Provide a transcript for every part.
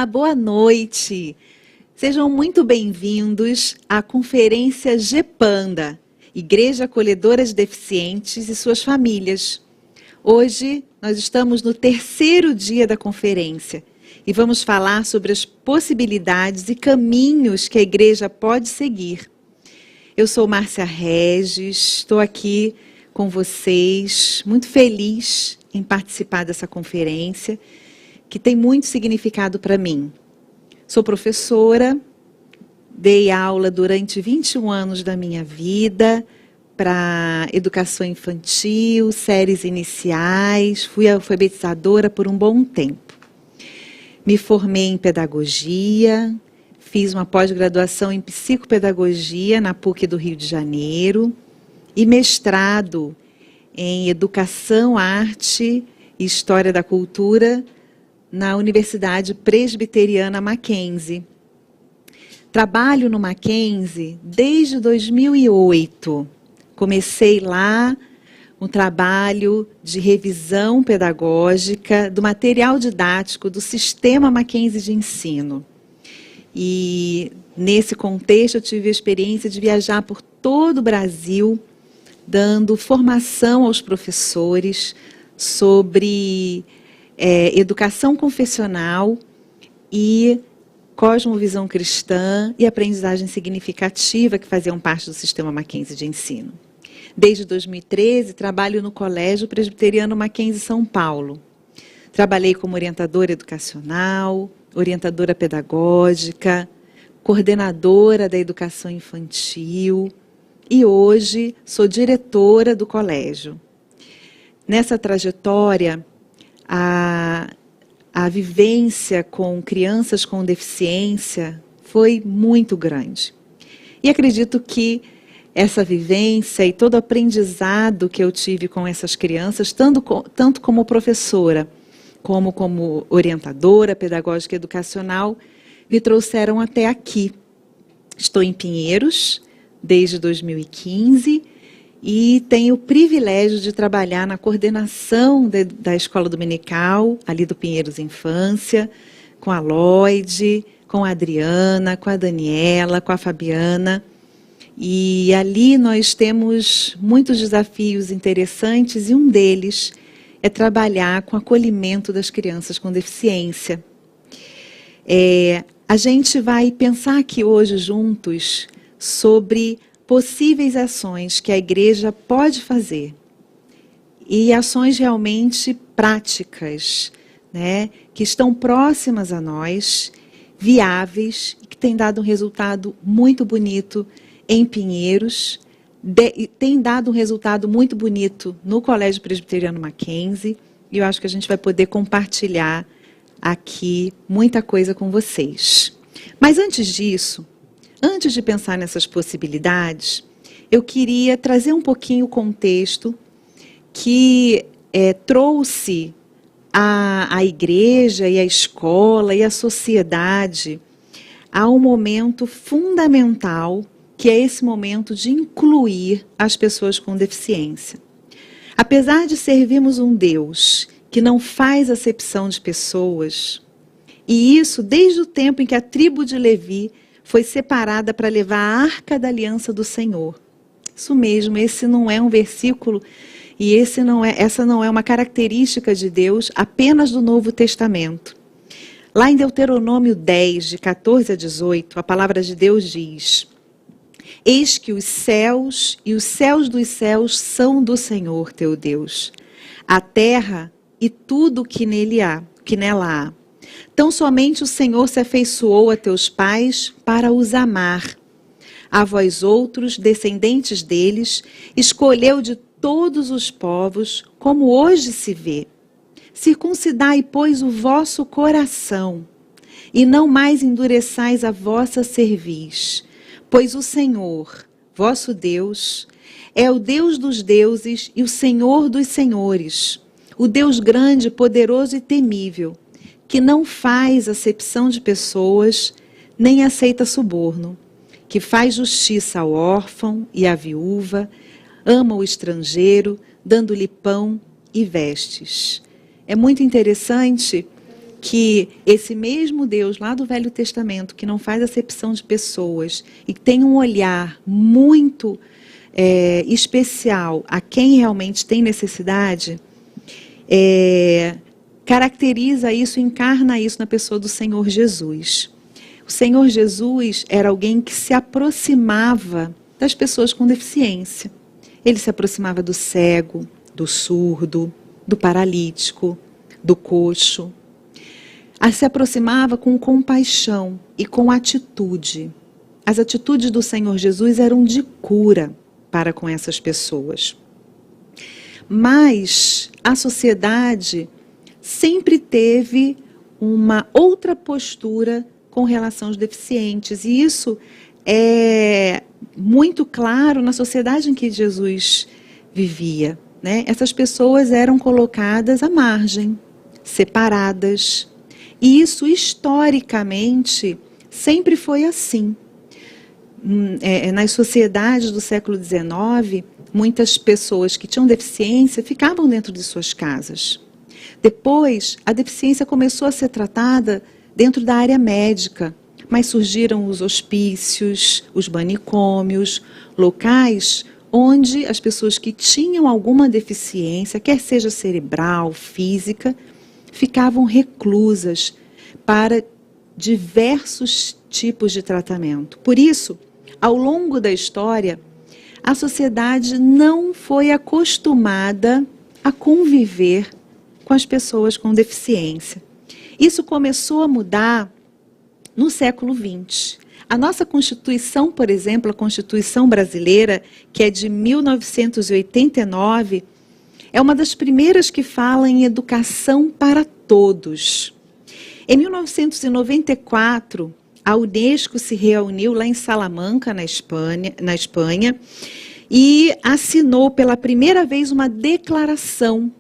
Olá, boa noite. Sejam muito bem-vindos à conferência GEPANDA, Igreja Acolhedora de Deficientes e suas famílias. Hoje nós estamos no terceiro dia da conferência e vamos falar sobre as possibilidades e caminhos que a igreja pode seguir. Eu sou Márcia Regis, estou aqui com vocês, muito feliz em participar dessa conferência, que tem muito significado para mim. Sou professora, dei aula durante 21 anos da minha vida para educação infantil, séries iniciais, fui alfabetizadora por um bom tempo. Me formei em pedagogia, fiz uma pós-graduação em psicopedagogia na PUC do Rio de Janeiro e mestrado em educação, arte e história da cultura na Universidade Presbiteriana Mackenzie. Trabalho no Mackenzie desde 2008. Comecei lá um trabalho de revisão pedagógica do material didático do sistema Mackenzie de ensino. E nesse contexto eu tive a experiência de viajar por todo o Brasil, dando formação aos professores sobre educação confessional e cosmovisão cristã e aprendizagem significativa que faziam parte do sistema Mackenzie de ensino. Desde 2013, trabalho no Colégio Presbiteriano Mackenzie São Paulo. Trabalhei como orientadora educacional, orientadora pedagógica, coordenadora da educação infantil e hoje sou diretora do colégio. Nessa trajetória, a vivência com crianças com deficiência foi muito grande. E acredito que essa vivência e todo o aprendizado que eu tive com essas crianças, tanto como professora, como orientadora pedagógica e educacional, me trouxeram até aqui. Estou em Pinheiros desde 2015 e tenho o privilégio de trabalhar na coordenação da Escola Dominical, ali do Pinheiros Infância, com a Lloyd, com a Adriana, com a Daniela, com a Fabiana. E ali nós temos muitos desafios interessantes e um deles é trabalhar com o acolhimento das crianças com deficiência. A gente vai pensar aqui hoje juntos sobre possíveis ações que a igreja pode fazer e ações realmente práticas, né, que estão próximas a nós, viáveis e que têm dado um resultado muito bonito em Pinheiros, tem dado um resultado muito bonito no Colégio Presbiteriano Mackenzie e eu acho que a gente vai poder compartilhar aqui muita coisa com vocês. Mas antes disso, antes de pensar nessas possibilidades, eu queria trazer um pouquinho o contexto que trouxe a igreja e a escola e a sociedade a um momento fundamental, que é esse momento de incluir as pessoas com deficiência. Apesar de servirmos um Deus que não faz acepção de pessoas, e isso desde o tempo em que a tribo de Levi foi separada para levar a Arca da Aliança do Senhor. Isso mesmo, esse não é um versículo e essa não é uma característica de Deus apenas do Novo Testamento. Lá em Deuteronômio 10, de 14 a 18, a palavra de Deus diz: Eis que os céus e os céus dos céus são do Senhor teu Deus, a terra e tudo que nela há. Tão somente o Senhor se afeiçoou a teus pais para os amar. A vós outros, descendentes deles, escolheu de todos os povos, como hoje se vê. Circuncidai, pois, o vosso coração, e não mais endureçais a vossa cerviz, pois o Senhor, vosso Deus, é o Deus dos deuses e o Senhor dos senhores, o Deus grande, poderoso e temível, que não faz acepção de pessoas, nem aceita suborno, que faz justiça ao órfão e à viúva, ama o estrangeiro, dando-lhe pão e vestes. É muito interessante que esse mesmo Deus lá do Velho Testamento, que não faz acepção de pessoas e tem um olhar muito especial a quem realmente tem necessidade, caracteriza isso, encarna isso na pessoa do Senhor Jesus. O Senhor Jesus era alguém que se aproximava das pessoas com deficiência. Ele se aproximava do cego, do surdo, do paralítico, do coxo. Se aproximava com compaixão e com atitude. As atitudes do Senhor Jesus eram de cura para com essas pessoas. Mas a sociedade sempre teve uma outra postura com relação aos deficientes. E isso é muito claro na sociedade em que Jesus vivia, né? Essas pessoas eram colocadas à margem, separadas. E isso, historicamente, sempre foi assim. Nas sociedades do século XIX, muitas pessoas que tinham deficiência ficavam dentro de suas casas. Depois, a deficiência começou a ser tratada dentro da área médica, mas surgiram os hospícios, os manicômios, locais onde as pessoas que tinham alguma deficiência, quer seja cerebral, física, ficavam reclusas para diversos tipos de tratamento. Por isso, ao longo da história, a sociedade não foi acostumada a conviver com as pessoas com deficiência. Isso começou a mudar no século XX. A nossa Constituição, por exemplo, a Constituição brasileira, que é de 1989, é uma das primeiras que fala em educação para todos. Em 1994, a Unesco se reuniu lá em Salamanca, na Espanha, e assinou pela primeira vez uma declaração.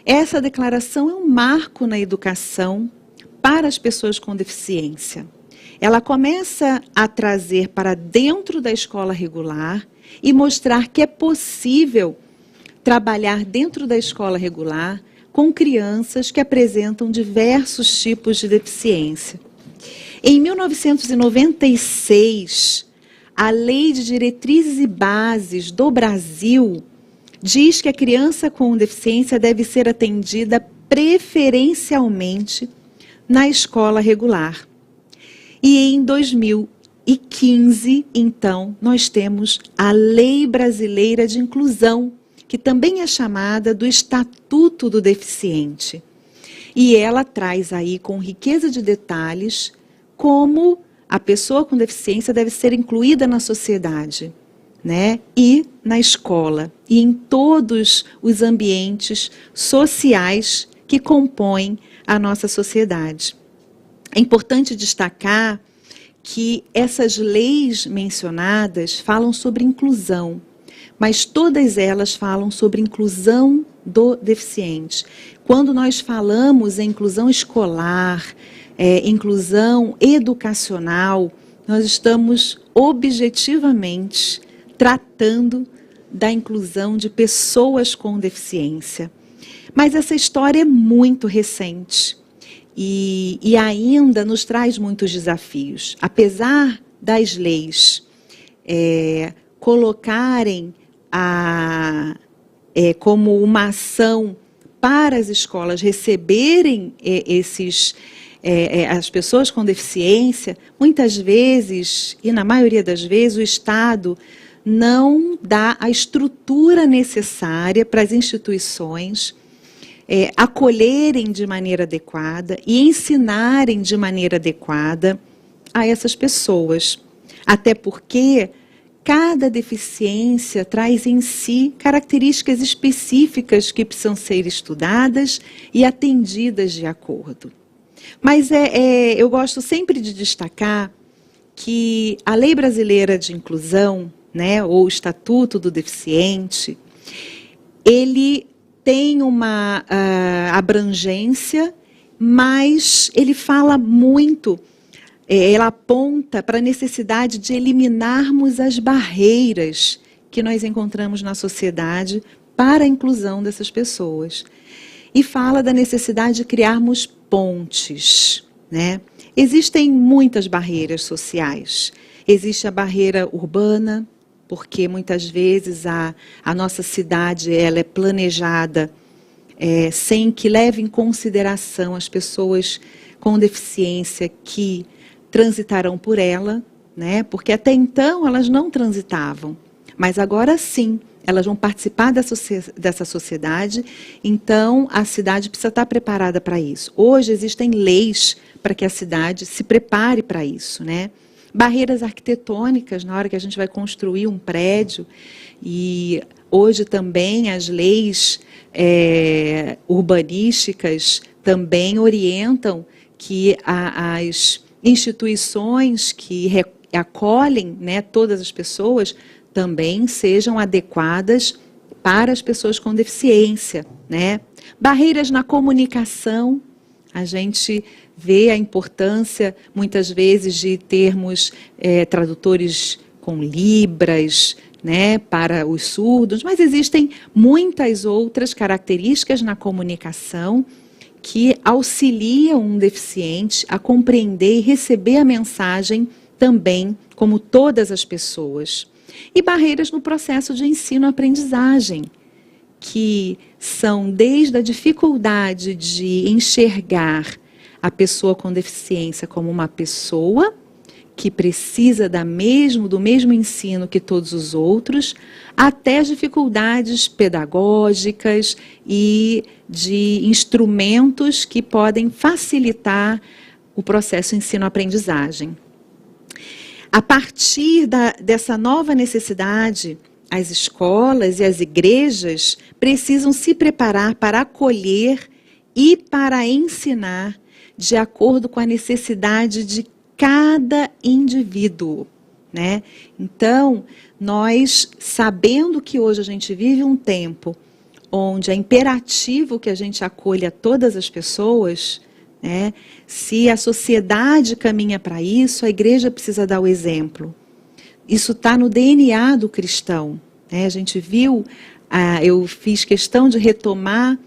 Essa declaração é um marco na educação para as pessoas com deficiência. Ela começa a trazer para dentro da escola regular e mostrar que é possível trabalhar dentro da escola regular com crianças que apresentam diversos tipos de deficiência. Em 1996, a Lei de Diretrizes e Bases do Brasil diz que a criança com deficiência deve ser atendida preferencialmente na escola regular. E em 2015, então, nós temos a Lei Brasileira de Inclusão, que também é chamada do Estatuto do Deficiente. E ela traz aí com riqueza de detalhes como a pessoa com deficiência deve ser incluída na sociedade, né? E na escola, e em todos os ambientes sociais que compõem a nossa sociedade. É importante destacar que essas leis mencionadas falam sobre inclusão, mas todas elas falam sobre inclusão do deficiente. Quando nós falamos em inclusão escolar, inclusão educacional, nós estamos objetivamente tratando da inclusão de pessoas com deficiência. Mas essa história é muito recente e ainda nos traz muitos desafios. Apesar das leis colocarem como uma ação para as escolas receberem as pessoas com deficiência, muitas vezes, e na maioria das vezes, o Estado não dá a estrutura necessária para as instituições acolherem de maneira adequada e ensinarem de maneira adequada a essas pessoas. Até porque cada deficiência traz em si características específicas que precisam ser estudadas e atendidas de acordo. Mas eu gosto sempre de destacar que a Lei Brasileira de Inclusão, né, ou o Estatuto do Deficiente, ele tem uma abrangência, mas ele fala muito, ela aponta para a necessidade de eliminarmos as barreiras que nós encontramos na sociedade para a inclusão dessas pessoas. e fala da necessidade de criarmos pontes, né? Existem muitas barreiras sociais. Existe a barreira urbana, porque muitas vezes a nossa cidade ela é planejada sem que leve em consideração as pessoas com deficiência que transitarão por ela, né? Porque até então elas não transitavam, mas agora sim, elas vão participar dessa sociedade, então a cidade precisa estar preparada para isso. Hoje existem leis para que a cidade se prepare para isso, né? Barreiras arquitetônicas, na hora que a gente vai construir um prédio, e hoje também as leis urbanísticas também orientam que as instituições que acolhem, né, todas as pessoas também sejam adequadas para as pessoas com deficiência, né? Barreiras na comunicação, a gente vê a importância, muitas vezes, de termos tradutores com libras, né, para os surdos, mas existem muitas outras características na comunicação que auxiliam um deficiente a compreender e receber a mensagem também, como todas as pessoas. E barreiras no processo de ensino-aprendizagem, que são desde a dificuldade de enxergar a pessoa com deficiência como uma pessoa que precisa do mesmo ensino que todos os outros, até as dificuldades pedagógicas e de instrumentos que podem facilitar o processo ensino-aprendizagem. A partir dessa nova necessidade, as escolas e as igrejas precisam se preparar para acolher e para ensinar de acordo com a necessidade de cada indivíduo, né? Então, nós, sabendo que hoje a gente vive um tempo onde é imperativo que a gente acolha todas as pessoas, né? Se a sociedade caminha para isso, a igreja precisa dar o exemplo. Isso está no DNA do cristão, né? A gente viu, eu fiz questão de retomar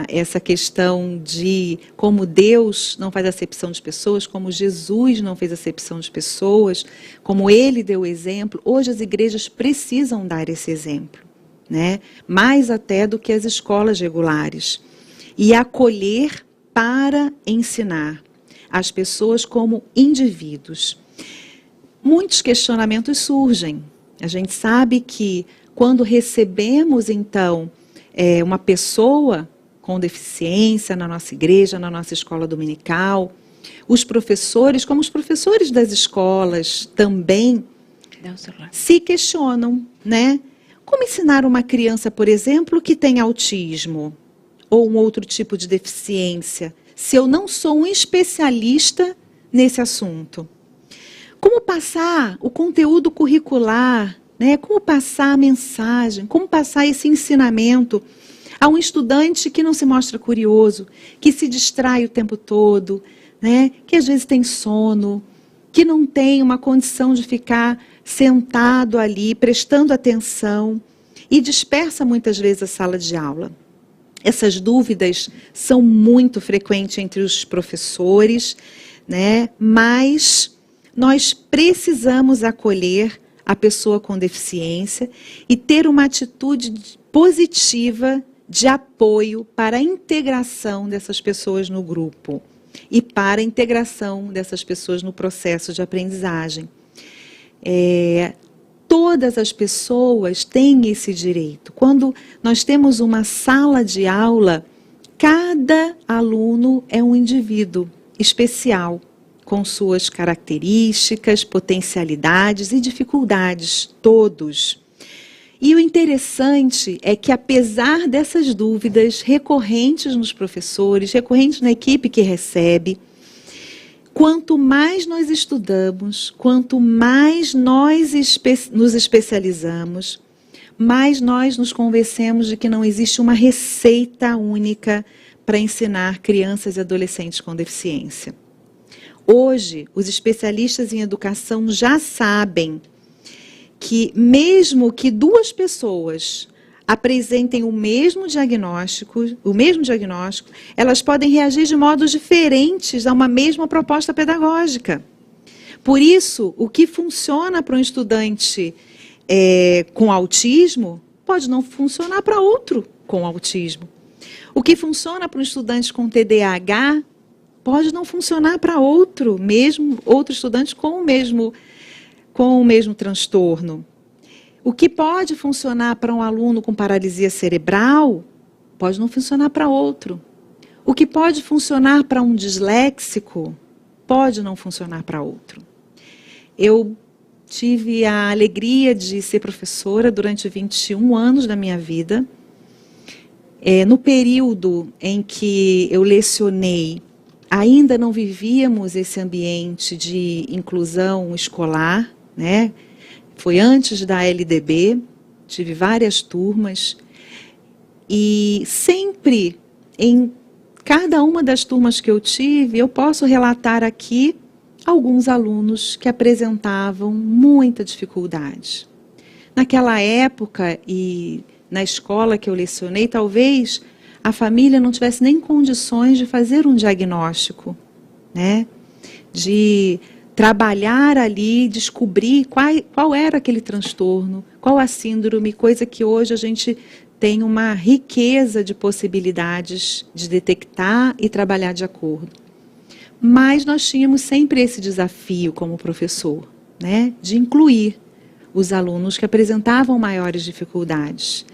essa questão de como Deus não faz acepção de pessoas, como Jesus não fez acepção de pessoas, como Ele deu exemplo. Hoje as igrejas precisam dar esse exemplo, né? Mais até do que as escolas regulares. E acolher para ensinar as pessoas como indivíduos. Muitos questionamentos surgem. A gente sabe que quando recebemos, então, uma pessoa com deficiência na nossa igreja, na nossa escola dominical, os professores, como os professores das escolas também, se questionam, né? Como ensinar uma criança, por exemplo, que tem autismo ou um outro tipo de deficiência, se eu não sou um especialista nesse assunto? Como passar o conteúdo curricular, né? Como passar a mensagem, como passar esse ensinamento a um estudante que não se mostra curioso, que se distrai o tempo todo, né? Que às vezes tem sono, que não tem uma condição de ficar sentado ali, prestando atenção, e dispersa muitas vezes a sala de aula. Essas dúvidas são muito frequentes entre os professores, né? Mas nós precisamos acolher a pessoa com deficiência e ter uma atitude positiva de apoio para a integração dessas pessoas no grupo e para a integração dessas pessoas no processo de aprendizagem. Todas as pessoas têm esse direito. Quando nós temos uma sala de aula, cada aluno é um indivíduo especial, com suas características, potencialidades e dificuldades, todos. E o interessante é que, apesar dessas dúvidas recorrentes nos professores, recorrentes na equipe que recebe, quanto mais nós estudamos, quanto mais nós nos especializamos, mais nós nos convencemos de que não existe uma receita única para ensinar crianças e adolescentes com deficiência. Hoje, os especialistas em educação já sabem que, mesmo que duas pessoas apresentem o mesmo diagnóstico, elas podem reagir de modos diferentes a uma mesma proposta pedagógica. Por isso, o que funciona para um estudante com autismo pode não funcionar para outro com autismo. O que funciona para um estudante com TDAH pode não funcionar para outro estudante com o mesmo transtorno. O que pode funcionar para um aluno com paralisia cerebral pode não funcionar para outro. O que pode funcionar para um disléxico pode não funcionar para outro. Eu tive a alegria de ser professora durante 21 anos da minha vida. No período em que eu lecionei, ainda não vivíamos esse ambiente de inclusão escolar, né? Foi antes da LDB, tive várias turmas, e sempre, em cada uma das turmas que eu tive, eu posso relatar aqui alguns alunos que apresentavam muita dificuldade. Naquela época, e na escola que eu lecionei, talvez a família não tivesse nem condições de fazer um diagnóstico, né? De trabalhar ali, descobrir qual era aquele transtorno, qual a síndrome, coisa que hoje a gente tem uma riqueza de possibilidades de detectar e trabalhar de acordo. Mas nós tínhamos sempre esse desafio como professor, né, de incluir os alunos que apresentavam maiores dificuldades.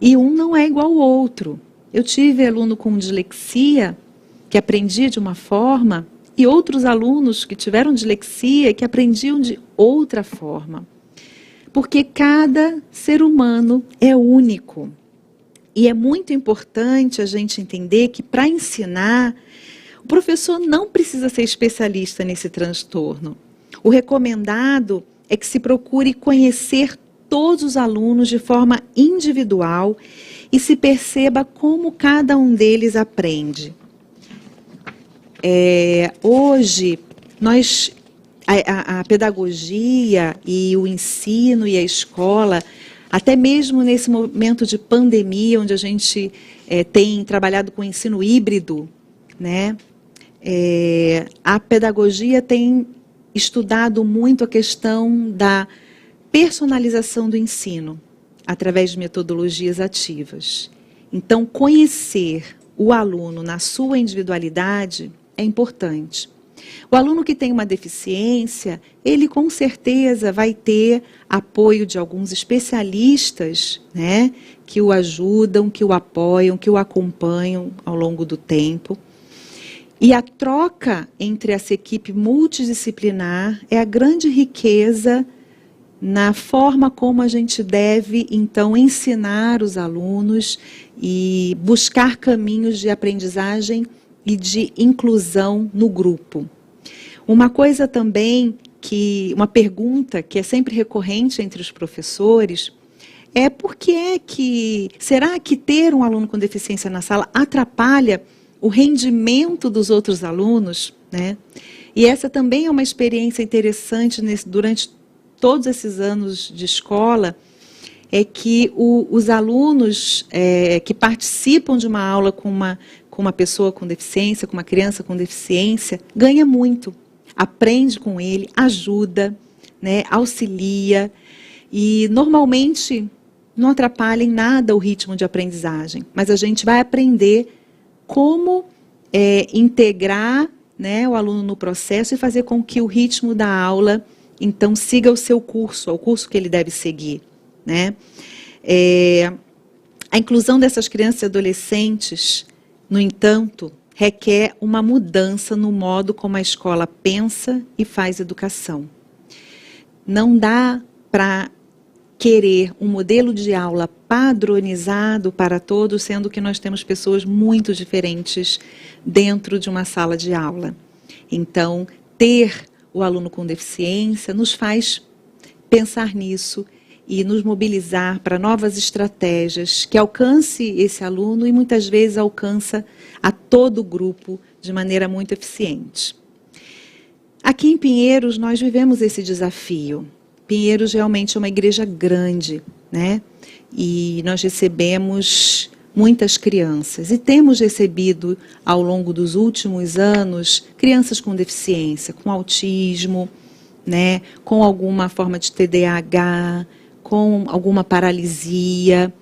E um não é igual ao outro. Eu tive aluno com dislexia que aprendia de uma forma e outros alunos que tiveram dislexia que aprendiam de outra forma. Porque cada ser humano é único. E é muito importante a gente entender que para ensinar, o professor não precisa ser especialista nesse transtorno. O recomendado é que se procure conhecer todos os alunos de forma individual e se perceba como cada um deles aprende. Hoje, a pedagogia e o ensino e a escola, até mesmo nesse momento de pandemia, onde a gente tem trabalhado com ensino híbrido, né? A pedagogia tem estudado muito a questão da personalização do ensino, através de metodologias ativas. Então, conhecer o aluno na sua individualidade é importante. O aluno que tem uma deficiência, ele com certeza vai ter apoio de alguns especialistas, né, que o ajudam, que o apoiam, que o acompanham ao longo do tempo. E a troca entre essa equipe multidisciplinar é a grande riqueza na forma como a gente deve, então, ensinar os alunos e buscar caminhos de aprendizagem e de inclusão no grupo. Uma coisa também, uma pergunta que é sempre recorrente entre os professores, é será que ter um aluno com deficiência na sala atrapalha o rendimento dos outros alunos, né? E essa também é uma experiência interessante durante todos esses anos de escola, é que os alunos que participam de uma aula com uma pessoa com deficiência, com uma criança com deficiência, ganha muito, aprende com ele, ajuda, né, auxilia, e normalmente não atrapalha em nada o ritmo de aprendizagem, mas a gente vai aprender como integrar, né, o aluno no processo e fazer com que o ritmo da aula, então, siga o seu curso, o curso que ele deve seguir, né? A inclusão dessas crianças e adolescentes, no entanto, requer uma mudança no modo como a escola pensa e faz educação. Não dá para querer um modelo de aula padronizado para todos, sendo que nós temos pessoas muito diferentes dentro de uma sala de aula. Então, ter o aluno com deficiência nos faz pensar nisso e nos mobilizar para novas estratégias que alcance esse aluno e muitas vezes alcança a todo o grupo de maneira muito eficiente. Aqui em Pinheiros nós vivemos esse desafio. Pinheiros realmente é uma igreja grande, né? E nós recebemos muitas crianças. E temos recebido, ao longo dos últimos anos, crianças com deficiência, com autismo, né? Com alguma forma de TDAH, com alguma paralisia,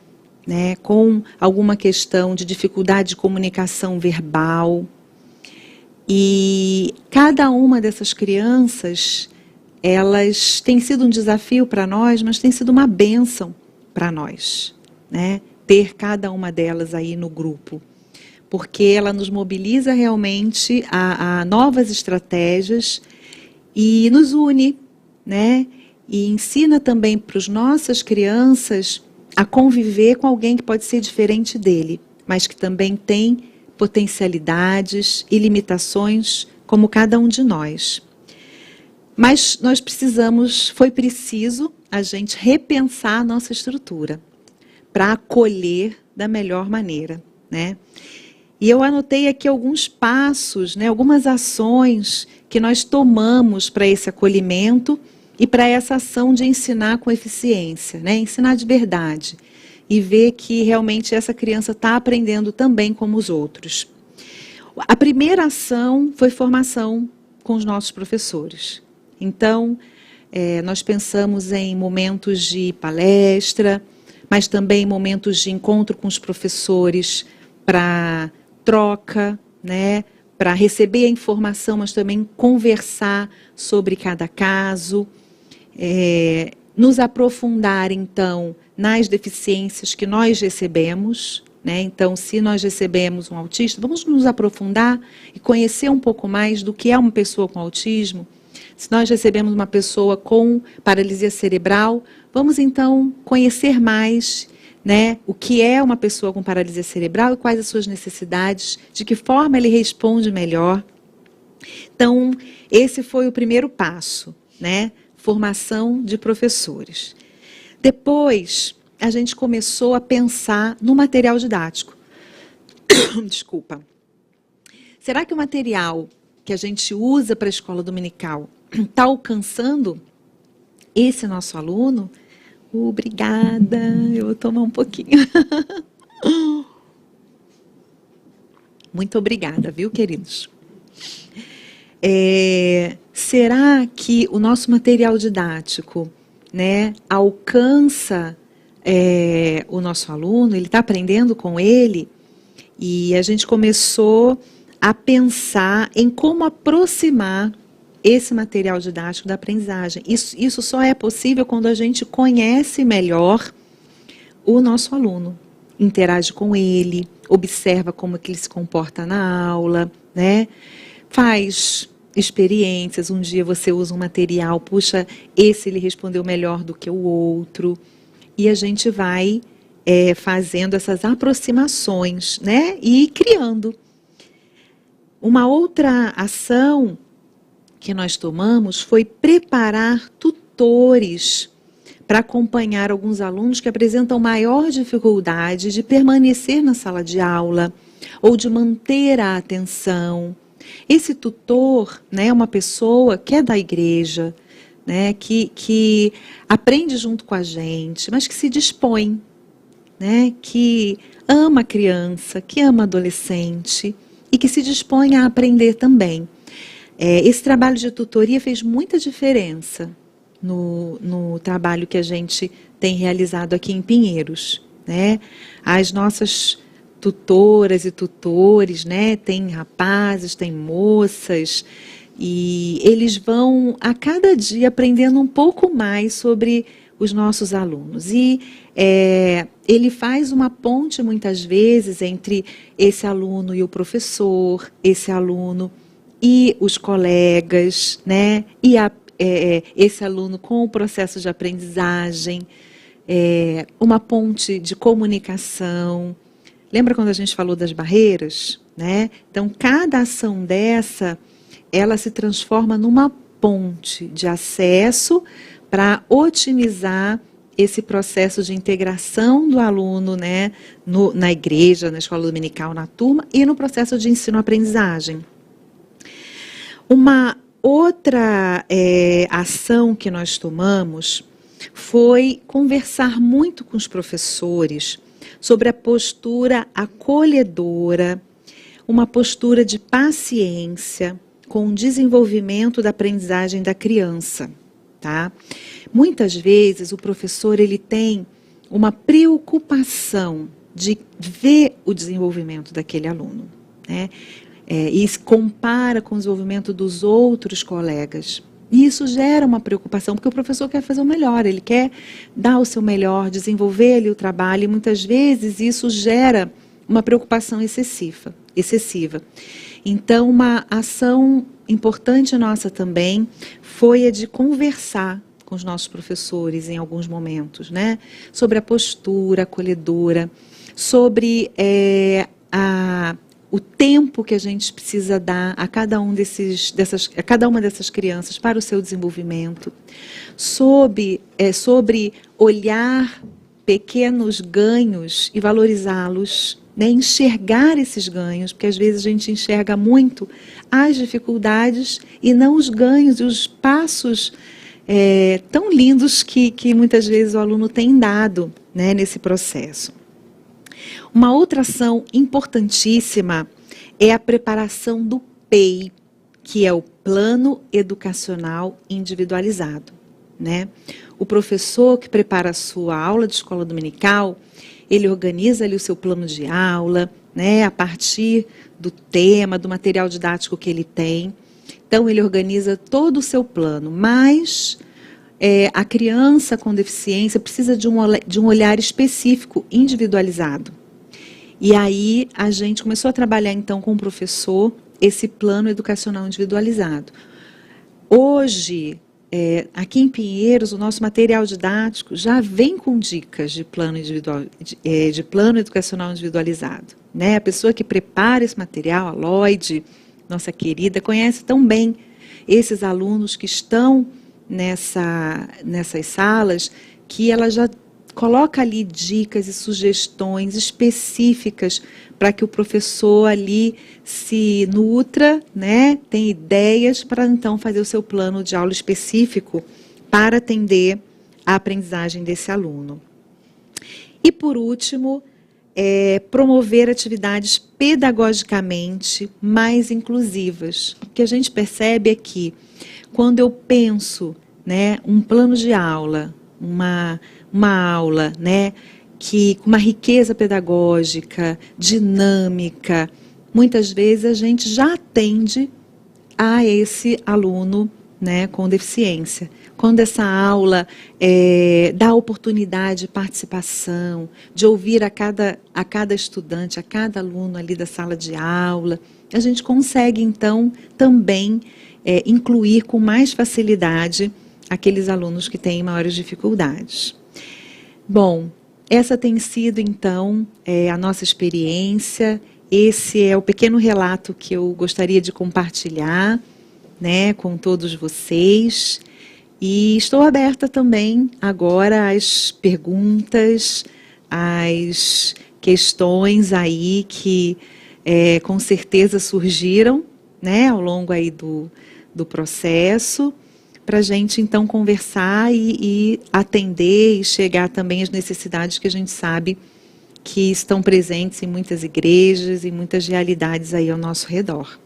né? Com alguma questão de dificuldade de comunicação verbal. E cada uma dessas crianças, elas têm sido um desafio para nós, mas tem sido uma bênção para nós, né? Ter cada uma delas aí no grupo, porque ela nos mobiliza realmente a novas estratégias e nos une, né? E ensina também para as nossas crianças a conviver com alguém que pode ser diferente dele, mas que também tem potencialidades e limitações como cada um de nós. Mas foi preciso a gente repensar a nossa estrutura para acolher da melhor maneira, né? E eu anotei aqui alguns passos, né, algumas ações que nós tomamos para esse acolhimento e para essa ação de ensinar com eficiência, né? Ensinar de verdade e ver que realmente essa criança está aprendendo também como os outros. A primeira ação foi formação com os nossos professores. Então, nós pensamos em momentos de palestra, mas também momentos de encontro com os professores para troca, né? Para receber a informação, mas também conversar sobre cada caso, nos aprofundar, então, nas deficiências que nós recebemos, né? Então, se nós recebemos um autista, vamos nos aprofundar e conhecer um pouco mais do que é uma pessoa com autismo. Se nós recebemos uma pessoa com paralisia cerebral, vamos então conhecer mais, né, o que é uma pessoa com paralisia cerebral e quais as suas necessidades, de que forma ele responde melhor. Então, esse foi o primeiro passo, né, formação de professores. Depois, a gente começou a pensar no material didático. Desculpa. Será que o material que a gente usa para a escola dominical está alcançando esse nosso aluno? Obrigada, eu vou tomar um pouquinho. Muito obrigada, viu, queridos? Será que o nosso material didático, né, alcança o nosso aluno? Ele está aprendendo com ele? E a gente começou a pensar em como aproximar esse material didático da aprendizagem. Isso só é possível quando a gente conhece melhor o nosso aluno, interage com ele, observa como que ele se comporta na aula, né? Faz experiências, um dia você usa um material, puxa, esse ele respondeu melhor do que o outro, e a gente vai fazendo essas aproximações, né? E criando. Uma outra ação que nós tomamos foi preparar tutores para acompanhar alguns alunos que apresentam maior dificuldade de permanecer na sala de aula ou de manter a atenção. Esse tutor, né, é uma pessoa que é da igreja, né, que aprende junto com a gente, mas que se dispõe, né, que ama a criança, que ama adolescente e que se dispõe a aprender também. Esse trabalho de tutoria fez muita diferença no trabalho que a gente tem realizado aqui em Pinheiros, né? As nossas tutoras e tutores, né? Tem rapazes, tem moças, e eles vão a cada dia aprendendo um pouco mais sobre os nossos alunos. E ele faz uma ponte muitas vezes entre esse aluno e o professor, esse aluno e os colegas, né? E esse aluno com o processo de aprendizagem, uma ponte de comunicação. Lembra quando a gente falou das barreiras, né? Então, cada ação dessa, ela se transforma numa ponte de acesso para otimizar esse processo de integração do aluno, né? Na igreja, na escola dominical, na turma, e no processo de ensino-aprendizagem. Uma outra ação que nós tomamos foi conversar muito com os professores sobre a postura acolhedora, uma postura de paciência com o desenvolvimento da aprendizagem da criança, tá? Muitas vezes o professor ele tem uma preocupação de ver o desenvolvimento daquele aluno, né? E se compara com o desenvolvimento dos outros colegas. E isso gera uma preocupação, porque o professor quer fazer o melhor, ele quer dar o seu melhor, desenvolver ali o trabalho, e muitas vezes isso gera uma preocupação excessiva. Então, uma ação importante nossa também foi a de conversar com os nossos professores em alguns momentos, né? Sobre a postura acolhedora, sobre o tempo que a gente precisa dar a cada uma dessas crianças para o seu desenvolvimento, sobre olhar pequenos ganhos e valorizá-los, né, enxergar esses ganhos, porque às vezes a gente enxerga muito as dificuldades e não os ganhos e os passos tão lindos que muitas vezes o aluno tem dado, né, nesse processo. Uma outra ação importantíssima é a preparação do PEI, que é o Plano Educacional Individualizado, né? O professor que prepara a sua aula de escola dominical, ele organiza ali o seu plano de aula, né, a partir do tema, do material didático que ele tem. Então, ele organiza todo o seu plano, mas a criança com deficiência precisa de um olhar específico, individualizado. E aí, a gente começou a trabalhar, então, com o professor, esse plano educacional individualizado. Hoje, aqui em Pinheiros, o nosso material didático já vem com dicas de plano educacional individualizado, né? A pessoa que prepara esse material, a Lloyd, nossa querida, conhece tão bem esses alunos que estão nessas salas, que ela já coloca ali dicas e sugestões específicas para que o professor ali se nutra, né? Tem ideias para então fazer o seu plano de aula específico para atender a aprendizagem desse aluno. E por último, promover atividades pedagogicamente mais inclusivas. O que a gente percebe é que quando eu penso, né, um plano de aula, uma aula, né, que com uma riqueza pedagógica, dinâmica, muitas vezes a gente já atende a esse aluno, né, com deficiência. Quando essa aula dá oportunidade de participação, de ouvir a cada estudante, a cada aluno ali da sala de aula, a gente consegue, então, também incluir com mais facilidade aqueles alunos que têm maiores dificuldades. Bom, essa tem sido, então, a nossa experiência. Esse é o pequeno relato que eu gostaria de compartilhar, né, com todos vocês. E estou aberta também agora às perguntas, às questões aí que com certeza surgiram, né, ao longo aí do processo, para a gente, então, conversar e atender e chegar também às necessidades que a gente sabe que estão presentes em muitas igrejas e muitas realidades aí ao nosso redor.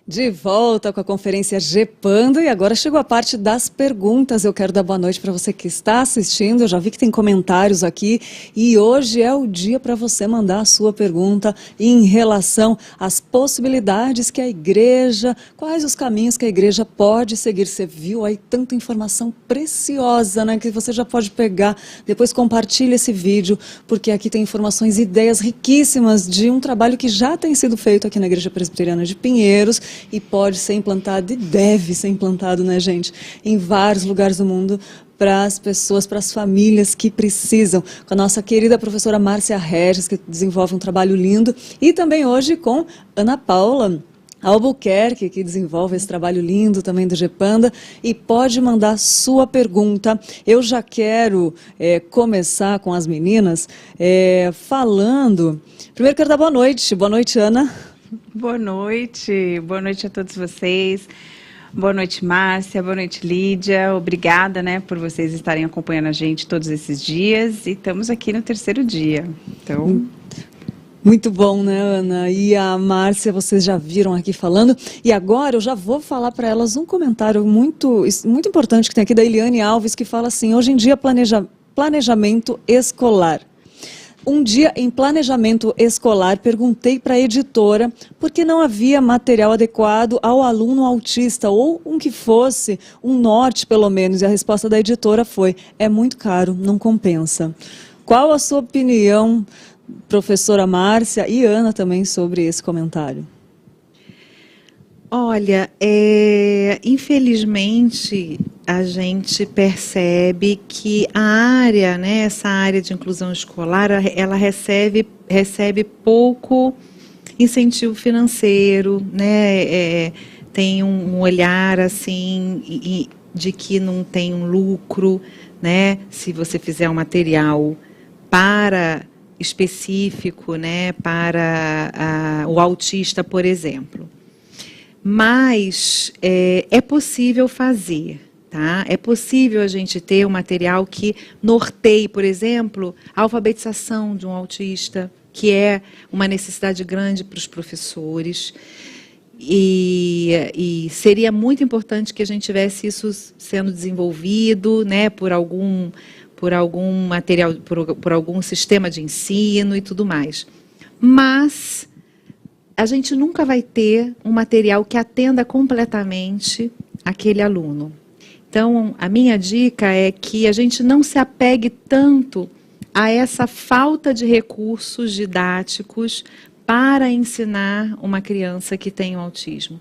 De volta com a conferência GEPANDO e agora chegou a parte das perguntas. Eu quero dar boa noite para você que está assistindo. Eu já vi que tem comentários aqui e hoje é o dia para você mandar a sua pergunta em relação às possibilidades que a igreja, quais os caminhos que a igreja pode seguir. Você viu aí tanta informação preciosa, né, que você já pode pegar. Depois compartilhe esse vídeo, porque aqui tem informações e ideias riquíssimas de um trabalho que já tem sido feito aqui na Igreja Presbiteriana de Pinheiros e pode ser implantado e deve ser implantado, né, gente, em vários lugares do mundo para as pessoas, para as famílias que precisam. Com a nossa querida professora Márcia Regis, que desenvolve um trabalho lindo, e também hoje com Ana Paula Albuquerque, que desenvolve esse trabalho lindo também do GEPANDA, e pode mandar sua pergunta. Eu já quero começar com as meninas falando. Primeiro quero dar boa noite. Boa noite, Ana. Boa noite a todos vocês. Boa noite, Márcia. Boa noite, Lídia. Obrigada, por vocês estarem acompanhando a gente todos esses dias. E estamos aqui no terceiro dia. Então, muito bom, né, Ana? E a Márcia, vocês já viram aqui falando. E agora eu já vou falar para elas um comentário muito importante que tem aqui da Eliane Alves, que fala assim: hoje em dia, planejamento escolar. Um dia, em planejamento escolar, perguntei para a editora por que não havia material adequado ao aluno autista, ou um que fosse um norte, pelo menos. E a resposta da editora foi: é muito caro, não compensa. Qual a sua opinião, professora Márcia e Ana, também sobre esse comentário? Olha, infelizmente a gente percebe que a área, essa área de inclusão escolar, ela recebe pouco incentivo financeiro, tem um olhar assim de que não tem um lucro, se você fizer um material específico, para o autista, por exemplo. Mas é possível fazer, tá? É possível a gente ter um material que norteie, por exemplo, a alfabetização de um autista, que é uma necessidade grande para os professores. E seria muito importante que a gente tivesse isso sendo desenvolvido, por algum material, por algum sistema de ensino e tudo mais. Mas a gente nunca vai ter um material que atenda completamente aquele aluno. Então, a minha dica é que a gente não se apegue tanto a essa falta de recursos didáticos para ensinar uma criança que tem o autismo.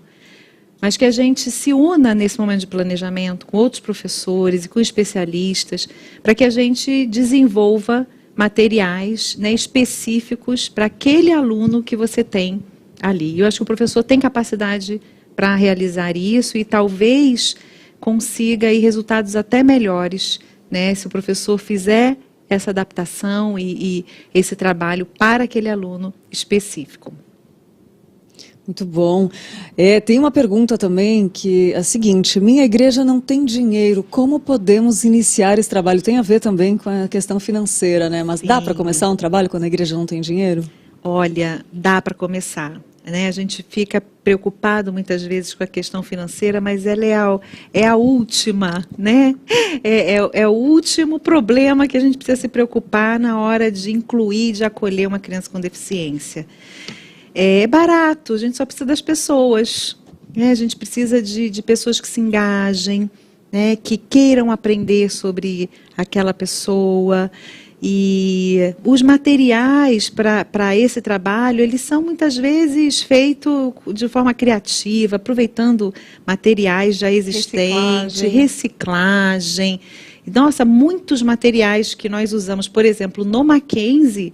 Mas que a gente se una nesse momento de planejamento com outros professores e com especialistas, para que a gente desenvolva materiais, específicos para aquele aluno que você tem ali. Eu acho que o professor tem capacidade para realizar isso e talvez consiga aí resultados até melhores, se o professor fizer essa adaptação e esse trabalho para aquele aluno específico. Muito bom. Tem uma pergunta também que é a seguinte: minha igreja não tem dinheiro, como podemos iniciar esse trabalho? Tem a ver também com a questão financeira, mas Sim. Dá para começar um trabalho quando a igreja não tem dinheiro? Olha, dá para começar. A gente fica preocupado muitas vezes com a questão financeira, mas ela é a última, É o último problema que a gente precisa se preocupar na hora de incluir, de acolher uma criança com deficiência. É barato, a gente só precisa das pessoas, A gente precisa de pessoas que se engajem, que queiram aprender sobre aquela pessoa. E os materiais para esse trabalho, eles são muitas vezes feitos de forma criativa, aproveitando materiais já existentes, reciclagem. Nossa, muitos materiais que nós usamos, por exemplo, no Mackenzie,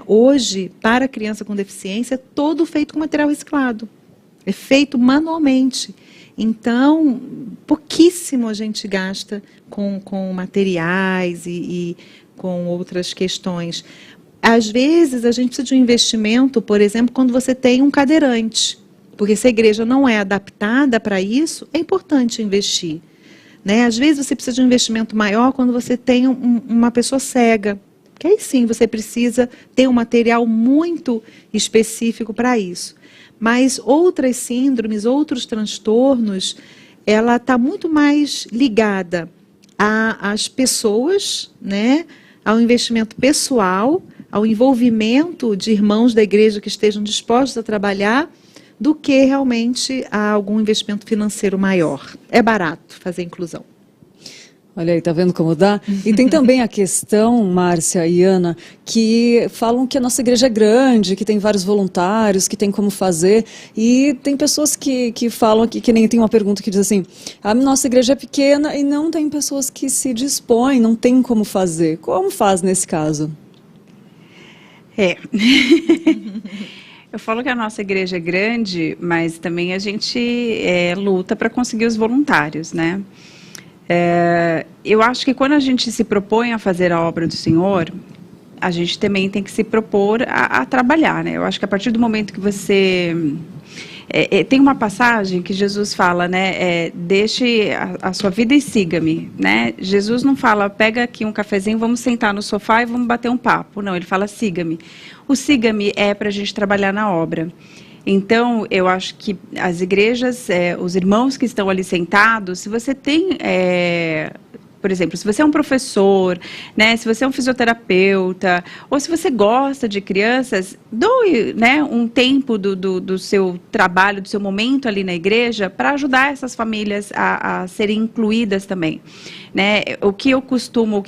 hoje, para criança com deficiência, é todo feito com material reciclado. É feito manualmente. Então, pouquíssimo a gente gasta com materiais e com outras questões. Às vezes, a gente precisa de um investimento, por exemplo, quando você tem um cadeirante. Porque se a igreja não é adaptada para isso, é importante investir. Às vezes, você precisa de um investimento maior quando você tem uma pessoa cega. Que aí sim, você precisa ter um material muito específico para isso. Mas outras síndromes, outros transtornos, ela está muito mais ligada às pessoas, ao investimento pessoal, ao envolvimento de irmãos da igreja que estejam dispostos a trabalhar, do que realmente a algum investimento financeiro maior. É barato fazer inclusão. Olha aí, tá vendo como dá? E tem também a questão, Márcia e Ana, que falam que a nossa igreja é grande, que tem vários voluntários, que tem como fazer. E tem pessoas que falam aqui, que nem tem uma pergunta que diz assim: a nossa igreja é pequena e não tem pessoas que se dispõem, não tem como fazer. Como faz nesse caso? Eu falo que a nossa igreja é grande, mas também a gente luta para conseguir os voluntários, né? Eu acho que quando a gente se propõe a fazer a obra do Senhor, a gente também tem que se propor a trabalhar, né? Eu acho que a partir do momento que você... tem uma passagem que Jesus fala, né? Deixe a sua vida e siga-me, né? Jesus não fala, pega aqui um cafezinho, vamos sentar no sofá e vamos bater um papo. Não, ele fala, siga-me. O siga-me é para a gente trabalhar na obra. Então, eu acho que as igrejas, os irmãos que estão ali sentados, se você tem... por exemplo, se você é um professor, né, se você é um fisioterapeuta, ou se você gosta de crianças, doe, né, um tempo do seu trabalho, do seu momento ali na igreja, para ajudar essas famílias a serem incluídas também. Né? O que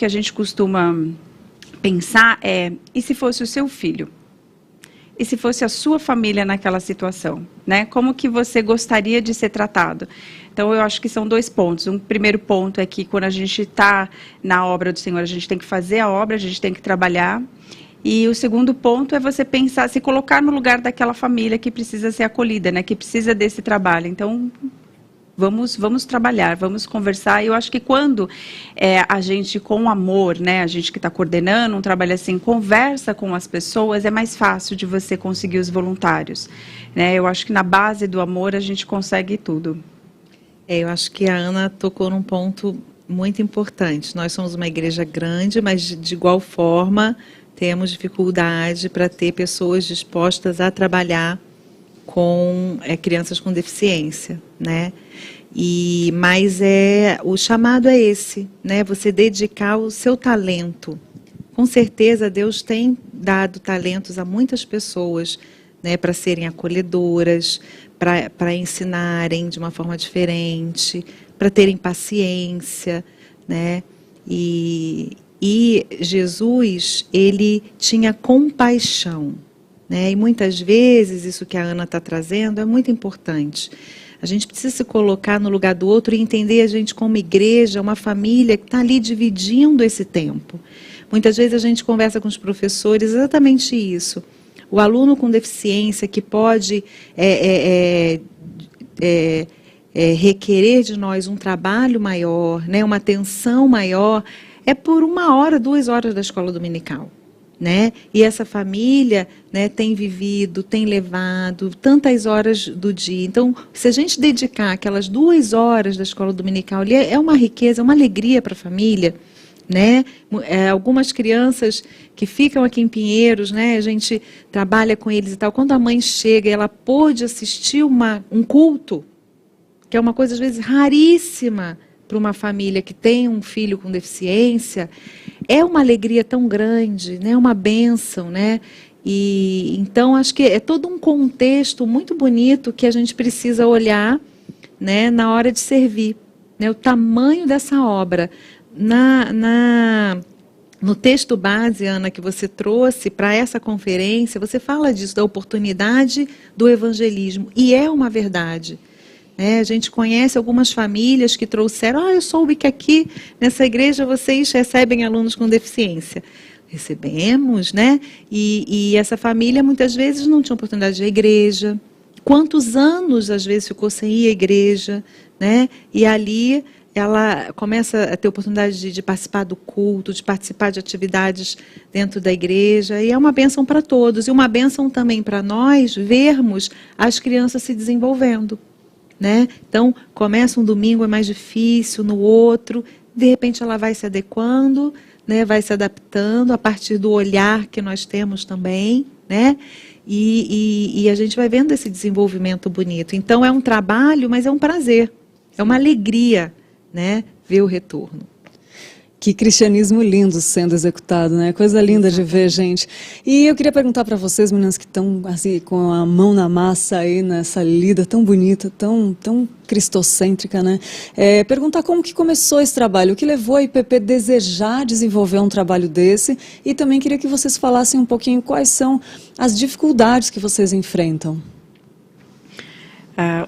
a gente costuma pensar e se fosse o seu filho? E se fosse a sua família naquela situação, né? Como que você gostaria de ser tratado? Então, eu acho que são 2 pontos. Um primeiro ponto é que quando a gente está na obra do Senhor, a gente tem que fazer a obra, a gente tem que trabalhar. E o segundo ponto é você pensar, se colocar no lugar daquela família que precisa ser acolhida, né? Que precisa desse trabalho. Então, vamos trabalhar, vamos conversar. E eu acho que quando a gente, com amor, né, a gente que está coordenando um trabalho assim, conversa com as pessoas, é mais fácil de você conseguir os voluntários. Né? Eu acho que na base do amor a gente consegue tudo. Eu acho que a Ana tocou num ponto muito importante. Nós somos uma igreja grande, mas de igual forma temos dificuldade para ter pessoas dispostas a trabalhar com crianças com deficiência, né? Mas o chamado é esse, né? Você dedicar o seu talento. Com certeza Deus tem dado talentos a muitas pessoas, né? Para serem acolhedoras, para ensinarem de uma forma diferente, para terem paciência, né? E Jesus, ele tinha compaixão. Né? E muitas vezes, isso que a Ana está trazendo é muito importante. A gente precisa se colocar no lugar do outro e entender a gente como igreja, uma família que está ali dividindo esse tempo. Muitas vezes a gente conversa com os professores exatamente isso. O aluno com deficiência que pode requerer de nós um trabalho maior, né? Uma atenção maior, é por 1 hora, 2 horas da escola dominical. Né? E essa família, né, tem vivido, tem levado tantas horas do dia. Então, se a gente dedicar aquelas 2 horas da escola dominical, é uma riqueza, é uma alegria para a família. Né? Algumas crianças que ficam aqui em Pinheiros, né, a gente trabalha com eles e tal. Quando a mãe chega, ela pôde assistir um culto, que é uma coisa às vezes raríssima para uma família que tem um filho com deficiência, é uma alegria tão grande, né? Uma bênção, né? E então acho que é todo um contexto muito bonito que a gente precisa olhar, né, na hora de servir, né? O tamanho dessa obra. No texto base, Ana, que você trouxe para essa conferência, você fala disso, da oportunidade do evangelismo, e é uma verdade. A gente conhece algumas famílias que trouxeram, eu soube que aqui nessa igreja vocês recebem alunos com deficiência. Recebemos, né? E essa família muitas vezes não tinha oportunidade de ir à igreja. Quantos anos às vezes ficou sem ir à igreja, né? E ali ela começa a ter oportunidade de participar do culto, de participar de atividades dentro da igreja, e é uma bênção para todos, e uma bênção também para nós vermos as crianças se desenvolvendo. Né? Então, começa um domingo, é mais difícil, no outro, de repente ela vai se adequando, né? Vai se adaptando a partir do olhar que nós temos também, né? E a gente vai vendo esse desenvolvimento bonito. Então, é um trabalho, mas é um prazer, é uma alegria, né? Ver o retorno. Que cristianismo lindo sendo executado, né? Coisa linda de ver, gente. E eu queria perguntar para vocês, meninas, que estão assim, com a mão na massa aí, nessa lida tão bonita, tão cristocêntrica, né? Perguntar como que começou esse trabalho, o que levou a IPP desejar desenvolver um trabalho desse, e também queria que vocês falassem um pouquinho quais são as dificuldades que vocês enfrentam.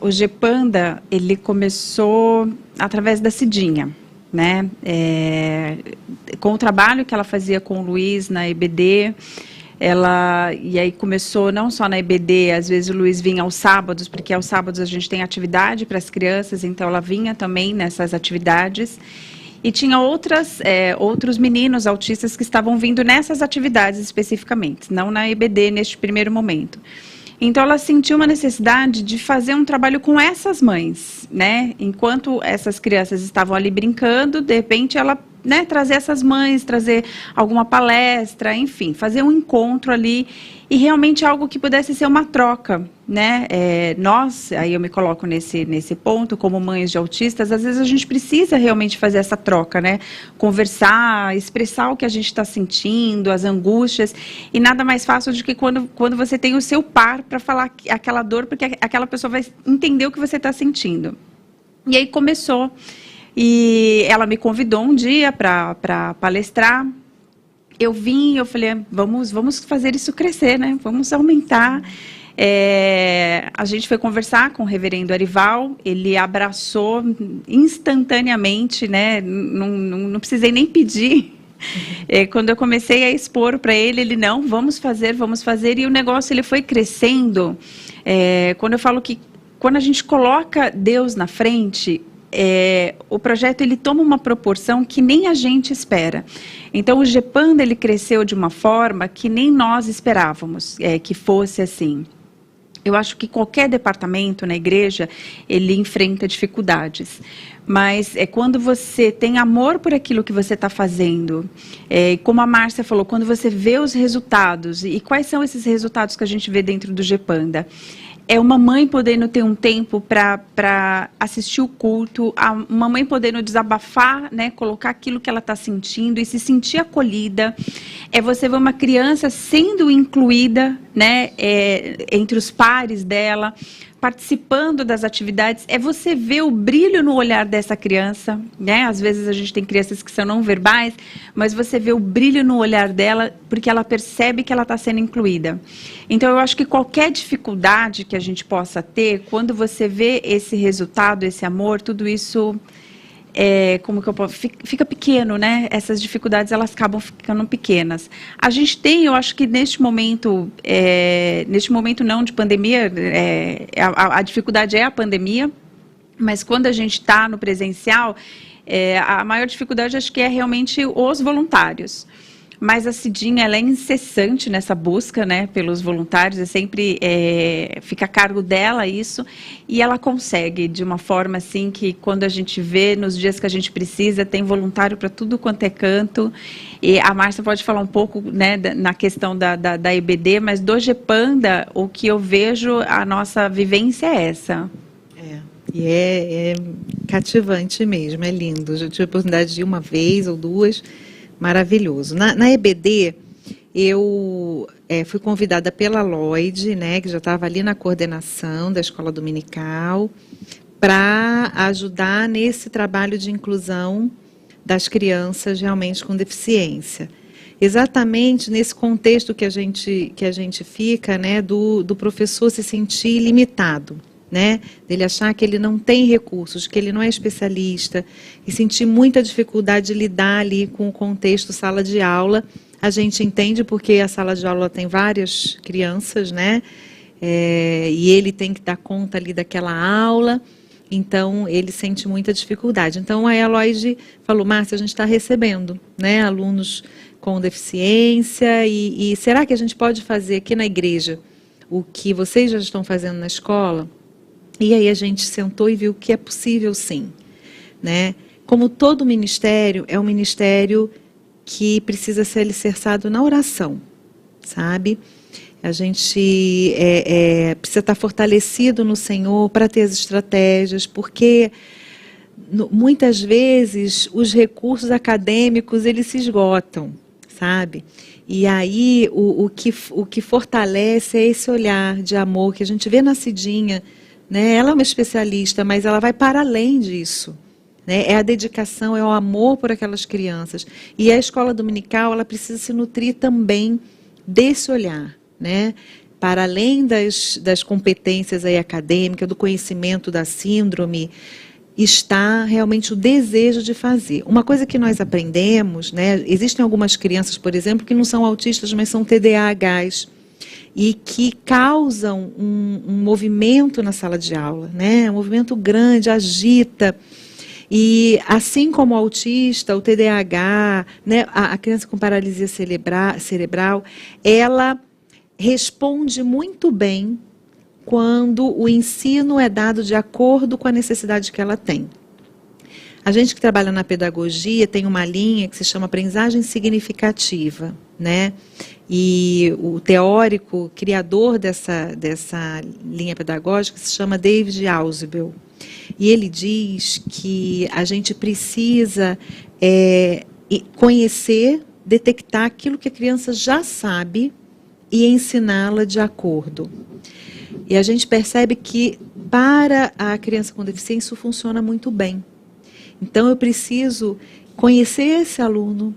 O GPanda, ele começou através da Cidinha. Né? Com o trabalho que ela fazia com o Luiz na EBD, E aí começou não só na EBD, às vezes o Luiz vinha aos sábados, porque aos sábados a gente tem atividade para as crianças, então ela vinha também nessas atividades. E tinha outros meninos autistas que estavam vindo nessas atividades especificamente, não na EBD neste primeiro momento. Então, ela sentiu uma necessidade de fazer um trabalho com essas mães, né? Enquanto essas crianças estavam ali brincando, de repente ela, né, trazer essas mães, trazer alguma palestra, enfim, fazer um encontro ali e realmente algo que pudesse ser uma troca, né? Nós, aí eu me coloco nesse ponto, como mães de autistas, às vezes a gente precisa realmente fazer essa troca, né? Conversar, expressar o que a gente está sentindo, as angústias, e nada mais fácil do que quando você tem o seu par para falar aquela dor, porque aquela pessoa vai entender o que você está sentindo. E aí começou, e ela me convidou um dia para palestrar. Eu falei, vamos fazer isso crescer, né? Vamos aumentar. A gente foi conversar com o reverendo Arival, ele abraçou instantaneamente, né? Não precisei nem pedir. Quando eu comecei a expor para ele, não, vamos fazer, e o negócio ele foi crescendo. Quando eu falo que quando a gente coloca Deus na frente, o projeto ele toma uma proporção que nem a gente espera. Então o GEPANDA ele cresceu de uma forma que nem nós esperávamos que fosse assim. Eu acho que qualquer departamento na igreja, ele enfrenta dificuldades. Mas quando você tem amor por aquilo que você está fazendo, como a Márcia falou, quando você vê os resultados, e quais são esses resultados que a gente vê dentro do GEPANDA? É uma mãe podendo ter um tempo para assistir o culto, uma mãe podendo desabafar, né, colocar aquilo que ela está sentindo e se sentir acolhida. É você ver uma criança sendo incluída, né, entre os pares dela, participando das atividades. É você ver o brilho no olhar dessa criança, né? Às vezes a gente tem crianças que são não verbais, mas você vê o brilho no olhar dela porque ela percebe que ela está sendo incluída. Então, eu acho que qualquer dificuldade que a gente possa ter, quando você vê esse resultado, esse amor, tudo isso fica pequeno, né? Essas dificuldades, elas acabam ficando pequenas. A gente tem, eu acho que neste momento não de pandemia, a dificuldade é a pandemia, mas quando a gente está no presencial, a maior dificuldade acho que é realmente os voluntários. Mas a Cidinha, ela é incessante nessa busca, né, pelos voluntários, sempre fica a cargo dela isso, e ela consegue de uma forma assim que quando a gente vê, nos dias que a gente precisa, tem voluntário para tudo quanto é canto. E a Márcia pode falar um pouco, né, na questão da EBD, mas do GEPANDA, o que eu vejo, a nossa vivência é essa. E é cativante mesmo, é lindo. Eu tive a oportunidade de ir uma vez ou duas. Maravilhoso. Na EBD, eu fui convidada pela Lloyd, né, que já estava ali na coordenação da escola dominical, para ajudar nesse trabalho de inclusão das crianças realmente com deficiência. Exatamente nesse contexto que a gente fica, né, do professor se sentir limitado. Né, dele achar que ele não tem recursos, que ele não é especialista e sentir muita dificuldade de lidar ali com o contexto sala de aula. A gente entende porque a sala de aula tem várias crianças, né, e ele tem que dar conta ali daquela aula, então ele sente muita dificuldade. Então aí a Lloyd falou, Márcia, a gente está recebendo, né, alunos com deficiência e será que a gente pode fazer aqui na igreja o que vocês já estão fazendo na escola? E aí a gente sentou e viu que é possível sim, né? Como todo ministério, é um ministério que precisa ser alicerçado na oração, sabe? A gente precisa estar fortalecido no Senhor para ter as estratégias, porque muitas vezes os recursos acadêmicos eles se esgotam, sabe? E aí o que fortalece é esse olhar de amor que a gente vê na Cidinha. Né? Ela é uma especialista, mas ela vai para além disso. Né? É a dedicação, é o amor por aquelas crianças. E a escola dominical, ela precisa se nutrir também desse olhar. Né? Para além das competências aí acadêmicas, do conhecimento da síndrome, está realmente o desejo de fazer. Uma coisa que nós aprendemos, né, existem algumas crianças, por exemplo, que não são autistas, mas são TDAHs, e que causam um movimento na sala de aula, né, um movimento grande, agita. E assim como o autista, o TDAH, né, a criança com paralisia cerebral, ela responde muito bem quando o ensino é dado de acordo com a necessidade que ela tem. A gente que trabalha na pedagogia tem uma linha que se chama aprendizagem significativa, né? E o teórico criador dessa linha pedagógica se chama David Ausubel. E ele diz que a gente precisa conhecer, detectar aquilo que a criança já sabe e ensiná-la de acordo. E a gente percebe que para a criança com deficiência isso funciona muito bem. Então eu preciso conhecer esse aluno,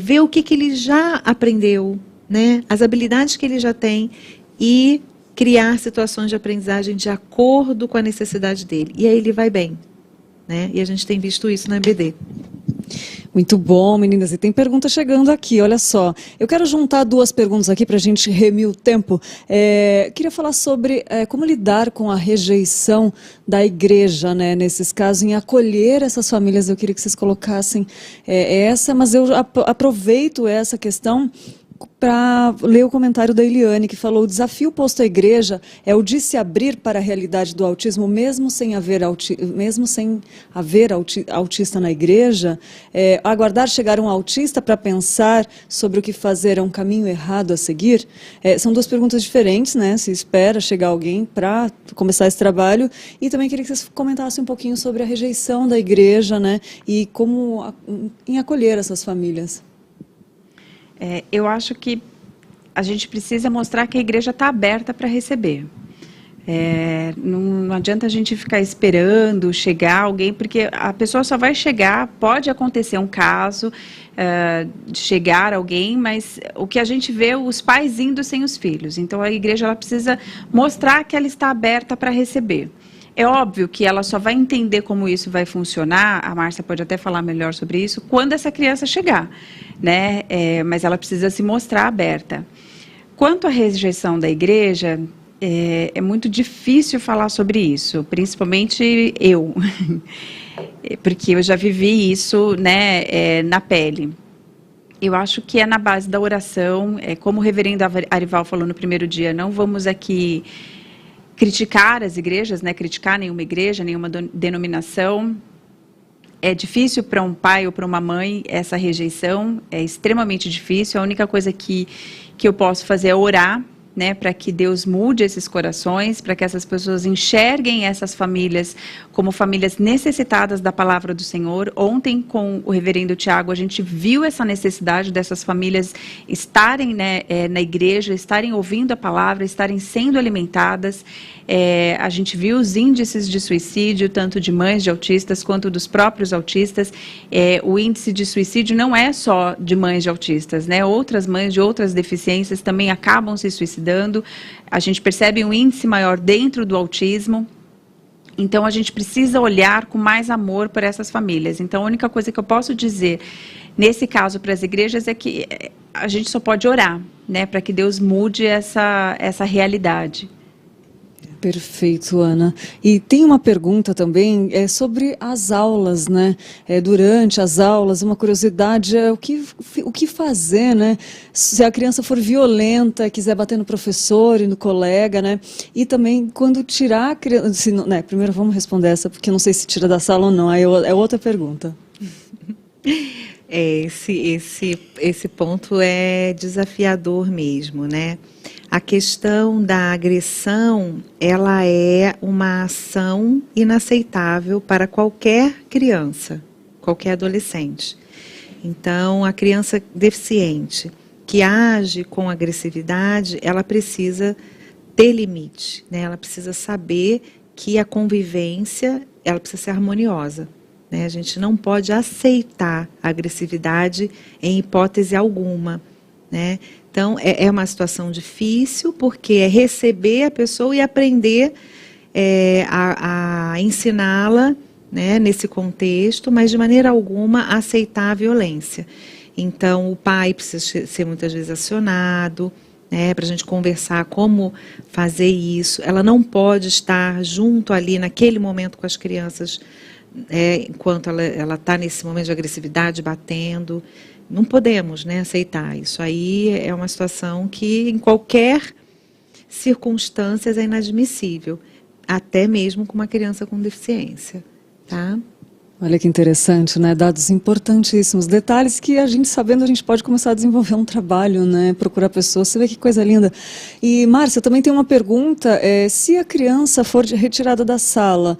ver o que ele já aprendeu, né, as habilidades que ele já tem e criar situações de aprendizagem de acordo com a necessidade dele. E aí ele vai bem, né? E a gente tem visto isso na EBD. Muito bom, meninas. E tem pergunta chegando aqui, olha só. Eu quero juntar duas perguntas aqui para a gente remir o tempo. Queria falar sobre como lidar com a rejeição da igreja, né, nesses casos, em acolher essas famílias. Eu queria que vocês colocassem mas eu aproveito essa questão para ler o comentário da Eliane, que falou: o desafio posto à igreja é o de se abrir para a realidade do autismo, mesmo sem haver autista na igreja. Aguardar chegar um autista para pensar sobre o que fazer é um caminho errado a seguir? São duas perguntas diferentes, né? Se espera chegar alguém para começar esse trabalho. E também queria que vocês comentassem um pouquinho sobre a rejeição da igreja, né? E como em acolher essas famílias. Eu acho que a gente precisa mostrar que a igreja está aberta para receber. Não adianta a gente ficar esperando chegar alguém, porque a pessoa só vai chegar, pode acontecer um caso de chegar alguém, mas o que a gente vê, os pais indo sem os filhos. Então a igreja ela precisa mostrar que ela está aberta para receber. É óbvio que ela só vai entender como isso vai funcionar, a Márcia pode até falar melhor sobre isso, quando essa criança chegar, né? Mas ela precisa se mostrar aberta. Quanto à rejeição da igreja, é muito difícil falar sobre isso, principalmente eu, porque eu já vivi isso, né, na pele. Eu acho que é na base da oração, como o reverendo Arival falou no primeiro dia, não vamos aqui criticar as igrejas, né? Criticar nenhuma igreja, nenhuma denominação. É difícil para um pai ou para uma mãe essa rejeição, é extremamente difícil. A única coisa que eu posso fazer é orar, né, para que Deus mude esses corações, para que essas pessoas enxerguem essas famílias como famílias necessitadas da palavra do Senhor. Ontem, com o reverendo Tiago, a gente viu essa necessidade dessas famílias estarem, né, na igreja, estarem ouvindo a palavra, estarem sendo alimentadas. A gente viu os índices de suicídio, tanto de mães de autistas quanto dos próprios autistas. O índice de suicídio não é só de mães de autistas, né? Outras mães de outras deficiências também acabam se suicidando. A gente percebe um índice maior dentro do autismo. Então, a gente precisa olhar com mais amor para essas famílias. Então, a única coisa que eu posso dizer, nesse caso, para as igrejas, é que a gente só pode orar, né, para que Deus mude essa realidade. Perfeito, Ana. E tem uma pergunta também sobre as aulas, né? Durante as aulas, uma curiosidade é o que fazer, né? Se a criança for violenta, quiser bater no professor e no colega, né? E também quando tirar a criança... né? Primeiro vamos responder essa, porque eu não sei se tira da sala ou não, aí é outra pergunta. Esse ponto é desafiador mesmo, né? A questão da agressão, ela é uma ação inaceitável para qualquer criança, qualquer adolescente. Então, a criança deficiente que age com agressividade, ela precisa ter limite, né? Ela precisa saber que a convivência, ela precisa ser harmoniosa. A gente não pode aceitar a agressividade em hipótese alguma, né? Então, é uma situação difícil, porque é receber a pessoa e aprender a ensiná-la, né, nesse contexto, mas de maneira alguma aceitar a violência. Então, o pai precisa ser muitas vezes acionado, né, para a gente conversar como fazer isso. Ela não pode estar junto ali naquele momento com as crianças, enquanto ela está nesse momento de agressividade, batendo. Não podemos, né, aceitar. Isso aí é uma situação que, em qualquer circunstância, é inadmissível, até mesmo com uma criança com deficiência. Tá? Olha que interessante, né? Dados importantíssimos, detalhes que a gente sabendo, a gente pode começar a desenvolver um trabalho, né? Procurar pessoas, você vê que coisa linda. E, Márcia, também tem uma pergunta, se a criança for retirada da sala,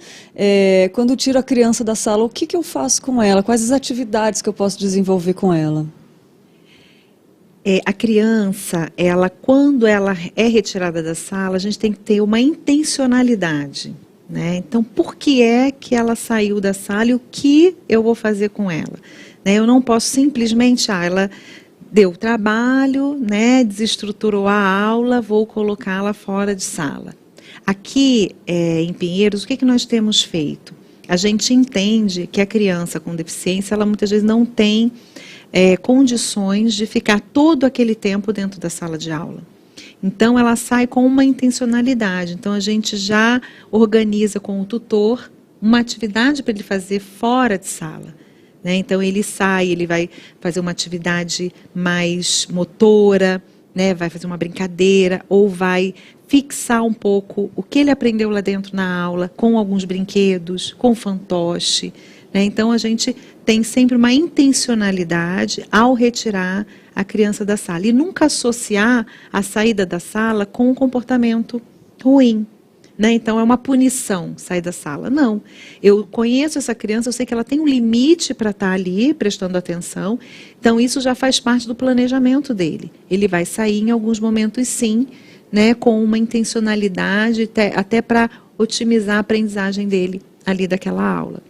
quando eu tiro a criança da sala, o que eu faço com ela? Quais as atividades que eu posso desenvolver com ela? A criança, quando ela é retirada da sala, a gente tem que ter uma intencionalidade. Né? Então, por que é que ela saiu da sala e o que eu vou fazer com ela? Né? Eu não posso simplesmente, ela deu trabalho, né, desestruturou a aula, vou colocá-la fora de sala. Aqui em Pinheiros, o que nós temos feito? A gente entende que a criança com deficiência, ela muitas vezes não tem condições de ficar todo aquele tempo dentro da sala de aula. Então, ela sai com uma intencionalidade. Então, a gente já organiza com o tutor uma atividade para ele fazer fora de sala. Né? Então, ele sai, ele vai fazer uma atividade mais motora, né? Vai fazer uma brincadeira, ou vai fixar um pouco o que ele aprendeu lá dentro na aula, com alguns brinquedos, com fantoche. Né? Então, a gente tem sempre uma intencionalidade ao retirar a criança da sala. E nunca associar a saída da sala com um comportamento ruim. Né? Então, é uma punição sair da sala. Não. Eu conheço essa criança, eu sei que ela tem um limite para estar ali, prestando atenção. Então, isso já faz parte do planejamento dele. Ele vai sair em alguns momentos, sim, né, com uma intencionalidade, até para otimizar a aprendizagem dele ali daquela aula.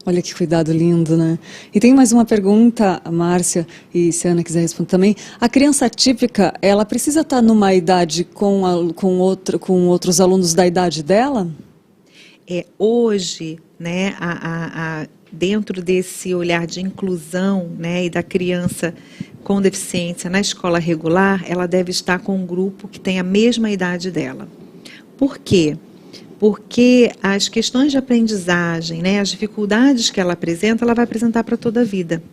Olha que cuidado lindo, né? E tem mais uma pergunta, Márcia, e se a Ana quiser responder também. A criança atípica, ela precisa estar numa idade com outros alunos da idade dela? Hoje, né, dentro desse olhar de inclusão, né, e da criança com deficiência na escola regular, ela deve estar com um grupo que tem a mesma idade dela. Por quê? Porque as questões de aprendizagem, né, as dificuldades que ela apresenta, ela vai apresentar para toda a vida.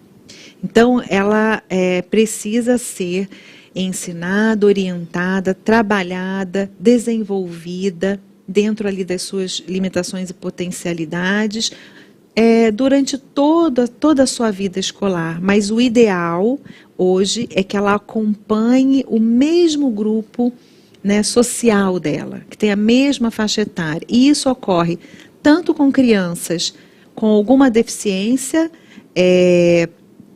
Então, ela precisa ser ensinada, orientada, trabalhada, desenvolvida, dentro ali das suas limitações e potencialidades, durante toda a sua vida escolar. Mas o ideal, hoje, é que ela acompanhe o mesmo grupo, né, social dela, que tem a mesma faixa etária. E isso ocorre tanto com crianças com alguma deficiência,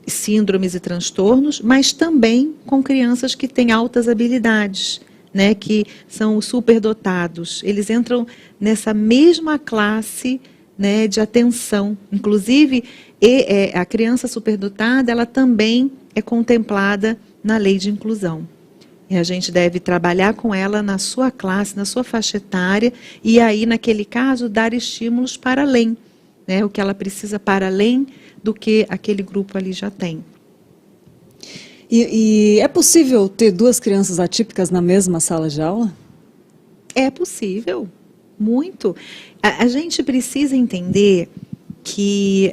síndromes e transtornos, mas também com crianças que têm altas habilidades, né, que são superdotados. Eles entram nessa mesma classe, né, de atenção. Inclusive, a criança superdotada, ela também é contemplada na lei de inclusão. E a gente deve trabalhar com ela na sua classe, na sua faixa etária, e aí, naquele caso, dar estímulos para além, né, o que ela precisa para além do que aquele grupo ali já tem. E é possível ter duas crianças atípicas na mesma sala de aula? É possível, muito. A gente precisa entender que,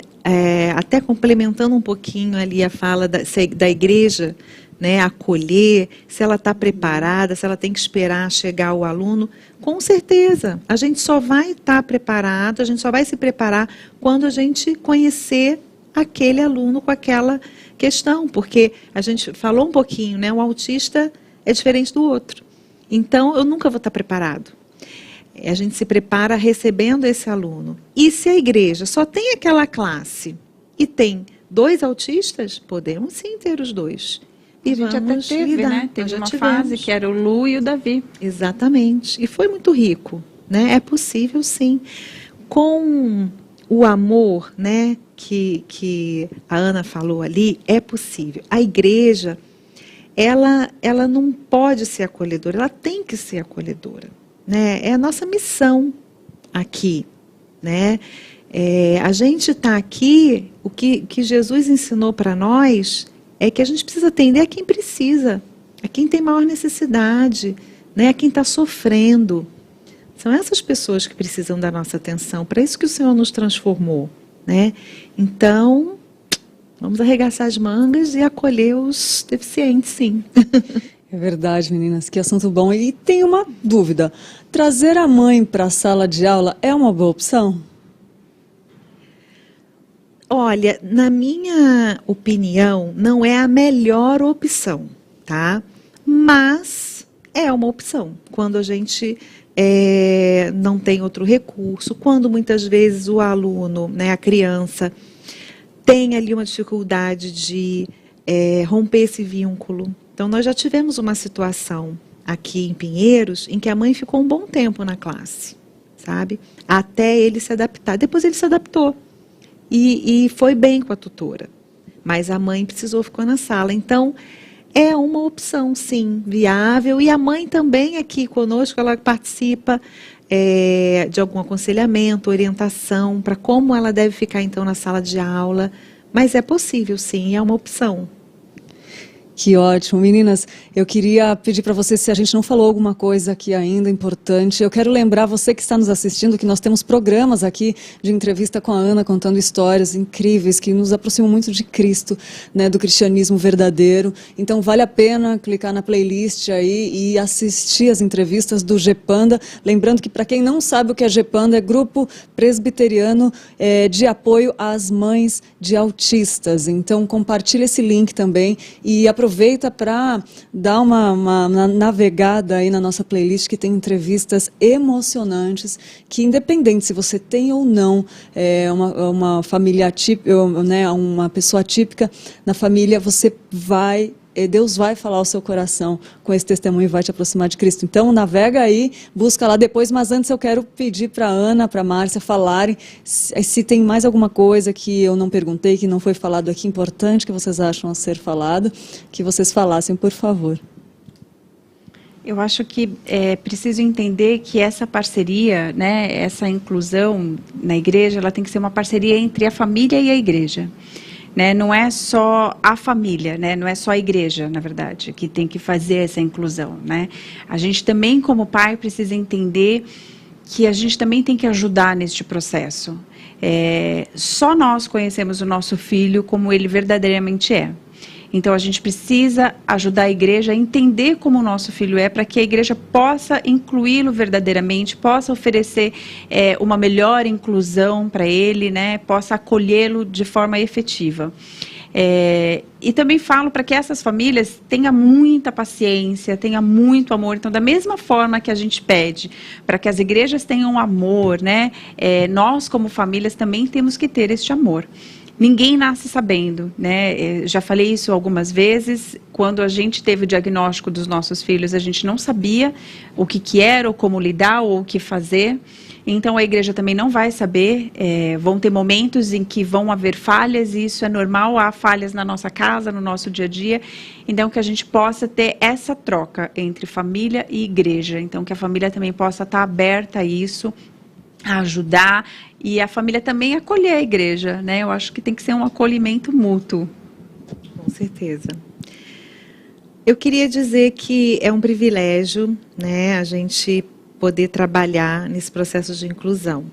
até complementando um pouquinho ali a fala da igreja, né, acolher, se ela está preparada, se ela tem que esperar chegar o aluno, com certeza. A gente só vai estar preparado, a gente só vai se preparar quando a gente conhecer aquele aluno com aquela questão, porque a gente falou um pouquinho, né, o autista é diferente do outro. Então, eu nunca vou estar preparado. A gente se prepara recebendo esse aluno. E se a igreja só tem aquela classe e tem 2 autistas, podemos sim ter os 2. A gente até teve, né? Teve uma fase que era o Lu e o Davi. Exatamente. E foi muito rico, né? É possível, sim. Com o amor, né, que a Ana falou ali, é possível. A igreja, ela não pode ser acolhedora, ela tem que ser acolhedora, né? É a nossa missão. aqui, né? A gente está aqui, o que Jesus ensinou para nós é que a gente precisa atender a quem precisa, a quem tem maior necessidade, né? A quem está sofrendo. São essas pessoas que precisam da nossa atenção, para isso que o Senhor nos transformou, né? Então, vamos arregaçar as mangas e acolher os deficientes, sim. É verdade, meninas, que assunto bom. E tem uma dúvida, trazer a mãe para a sala de aula é uma boa opção? Olha, na minha opinião, não é a melhor opção, tá? Mas é uma opção, quando a gente não tem outro recurso, quando muitas vezes o aluno, né, a criança, tem ali uma dificuldade de romper esse vínculo. Então, nós já tivemos uma situação aqui em Pinheiros em que a mãe ficou um bom tempo na classe, sabe? Até ele se adaptar. Depois ele se adaptou e foi bem com a tutora. Mas a mãe precisou ficar na sala. Então, é uma opção, sim, viável. E a mãe também aqui conosco, ela participa de algum aconselhamento, orientação, para como ela deve ficar, então, na sala de aula. Mas é possível, sim, é uma opção. Que ótimo. Meninas, eu queria pedir para você, se a gente não falou alguma coisa aqui ainda importante, eu quero lembrar você que está nos assistindo que nós temos programas aqui de entrevista com a Ana, contando histórias incríveis que nos aproximam muito de Cristo, né, do cristianismo verdadeiro. Então vale a pena clicar na playlist aí e assistir as entrevistas do GEPANDA. Lembrando que, para quem não sabe o que é GEPANDA, é Grupo Presbiteriano de Apoio às Mães de Autistas. Então compartilhe esse link também e aproveita para dar uma navegada aí na nossa playlist, que tem entrevistas emocionantes, que independente se você tem ou não uma família típica, né, uma pessoa típica na família, Deus vai falar ao seu coração com esse testemunho e vai te aproximar de Cristo. Então, navega aí, busca lá depois, mas antes eu quero pedir para a Ana, para a Márcia falarem se tem mais alguma coisa que eu não perguntei, que não foi falado aqui, importante, que vocês acham a ser falado, que vocês falassem, por favor. Eu acho que é preciso entender que essa parceria, né, essa inclusão na igreja, ela tem que ser uma parceria entre a família e a igreja. Né, não é só a família, né, não é só a igreja, na verdade, que tem que fazer essa inclusão. Né? A gente também, como pai, precisa entender que a gente também tem que ajudar neste processo. Só nós conhecemos o nosso filho como ele verdadeiramente é. Então, a gente precisa ajudar a igreja a entender como o nosso filho é, para que a igreja possa incluí-lo verdadeiramente, possa oferecer uma melhor inclusão para ele, né, possa acolhê-lo de forma efetiva. E também falo para que essas famílias tenham muita paciência, tenham muito amor. Então, da mesma forma que a gente pede para que as igrejas tenham amor, né, nós, como famílias, também temos que ter este amor. Ninguém nasce sabendo, né? Já falei isso algumas vezes. Quando a gente teve o diagnóstico dos nossos filhos, a gente não sabia o que era, ou como lidar, ou o que fazer. Então, a igreja também não vai saber. Vão ter momentos em que vão haver falhas, e isso é normal. Há falhas na nossa casa, no nosso dia a dia. Então, que a gente possa ter essa troca entre família e igreja. Então, que a família também possa estar aberta a isso, a ajudar, e a família também acolher a igreja, né? Eu acho que tem que ser um acolhimento mútuo. Com certeza. Eu queria dizer que é um privilégio, né, a gente poder trabalhar nesse processo de inclusão.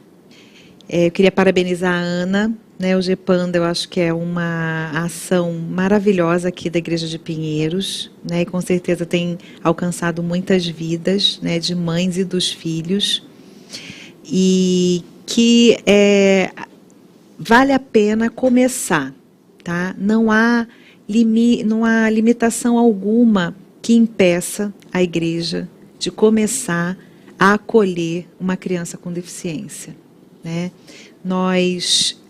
Eu queria parabenizar a Ana, né, o GEPANDA, eu acho que é uma ação maravilhosa aqui da Igreja de Pinheiros, né, e com certeza tem alcançado muitas vidas, né, de mães e dos filhos. E que vale a pena começar, tá? Não há limitação alguma que impeça a igreja de começar a acolher uma criança com deficiência, né? Nós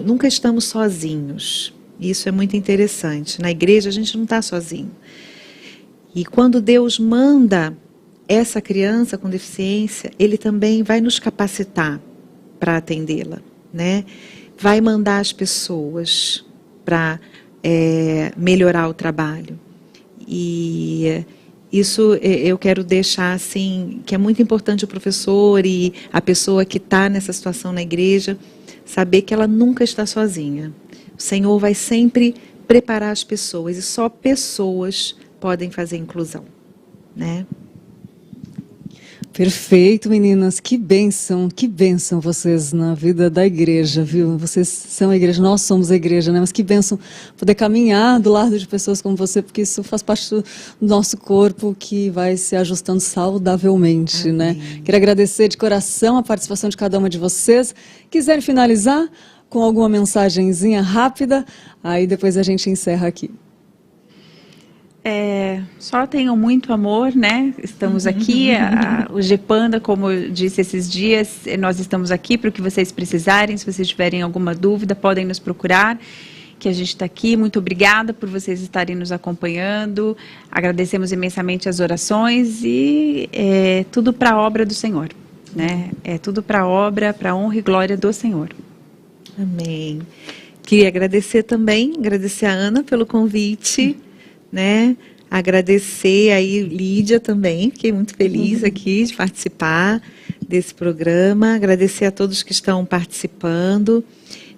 nunca estamos sozinhos. Isso é muito interessante. Na igreja a gente não está sozinho. E quando Deus manda essa criança com deficiência, Ele também vai nos capacitar para atendê-la, né? Vai mandar as pessoas para melhorar o trabalho. E Isso eu quero deixar assim, que é muito importante o professor e a pessoa que está nessa situação na igreja, saber que ela nunca está sozinha. O Senhor vai sempre preparar as pessoas, e só pessoas podem fazer inclusão, né? Perfeito, meninas. Que bênção vocês na vida da igreja, viu? Vocês são a igreja, nós somos a igreja, né? Mas que bênção poder caminhar do lado de pessoas como você, porque isso faz parte do nosso corpo que vai se ajustando saudavelmente, Amém. né? Quero agradecer de coração a participação de cada uma de vocês. Quiserem finalizar com alguma mensagenzinha rápida, aí depois a gente encerra aqui. Só tenham muito amor, né? Estamos aqui, o GEPANDA, como eu disse esses dias, nós estamos aqui para o que vocês precisarem. Se vocês tiverem alguma dúvida, podem nos procurar, que a gente está aqui. Muito obrigada por vocês estarem nos acompanhando. Agradecemos imensamente as orações e é tudo para a obra do Senhor, né? É tudo para a obra, para a honra e glória do Senhor. Amém. Queria agradecer também, agradecer a Ana pelo convite, né? Agradecer aí Lídia também, fiquei muito feliz aqui de participar desse programa, agradecer a todos que estão participando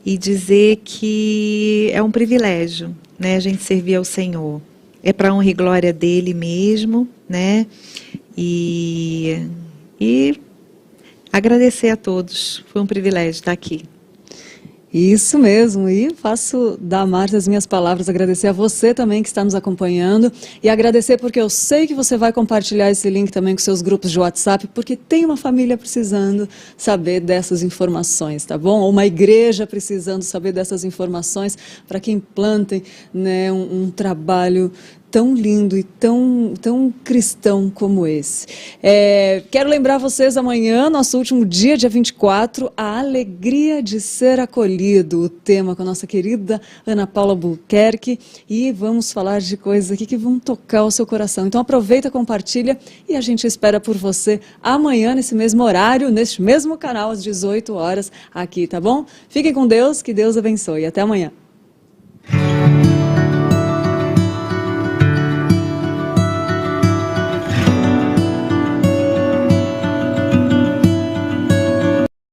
e dizer que é um privilégio, né, a gente servir ao Senhor. É para honra e glória dele mesmo, né? E agradecer a todos, foi um privilégio estar aqui. Isso mesmo, e faço da Márcia as minhas palavras, agradecer a você também que está nos acompanhando e agradecer porque eu sei que você vai compartilhar esse link também com seus grupos de WhatsApp, porque tem uma família precisando saber dessas informações, tá bom? Ou uma igreja precisando saber dessas informações para que implantem, né, um trabalho tão lindo e tão cristão como esse. Quero lembrar vocês, amanhã, nosso último dia 24, a alegria de ser acolhido, o tema com a nossa querida Ana Paula Buquerque, e vamos falar de coisas aqui que vão tocar o seu coração. Então aproveita, compartilha e a gente espera por você amanhã, nesse mesmo horário, neste mesmo canal, às 18 horas, aqui, tá bom? Fiquem com Deus, que Deus abençoe. Até amanhã.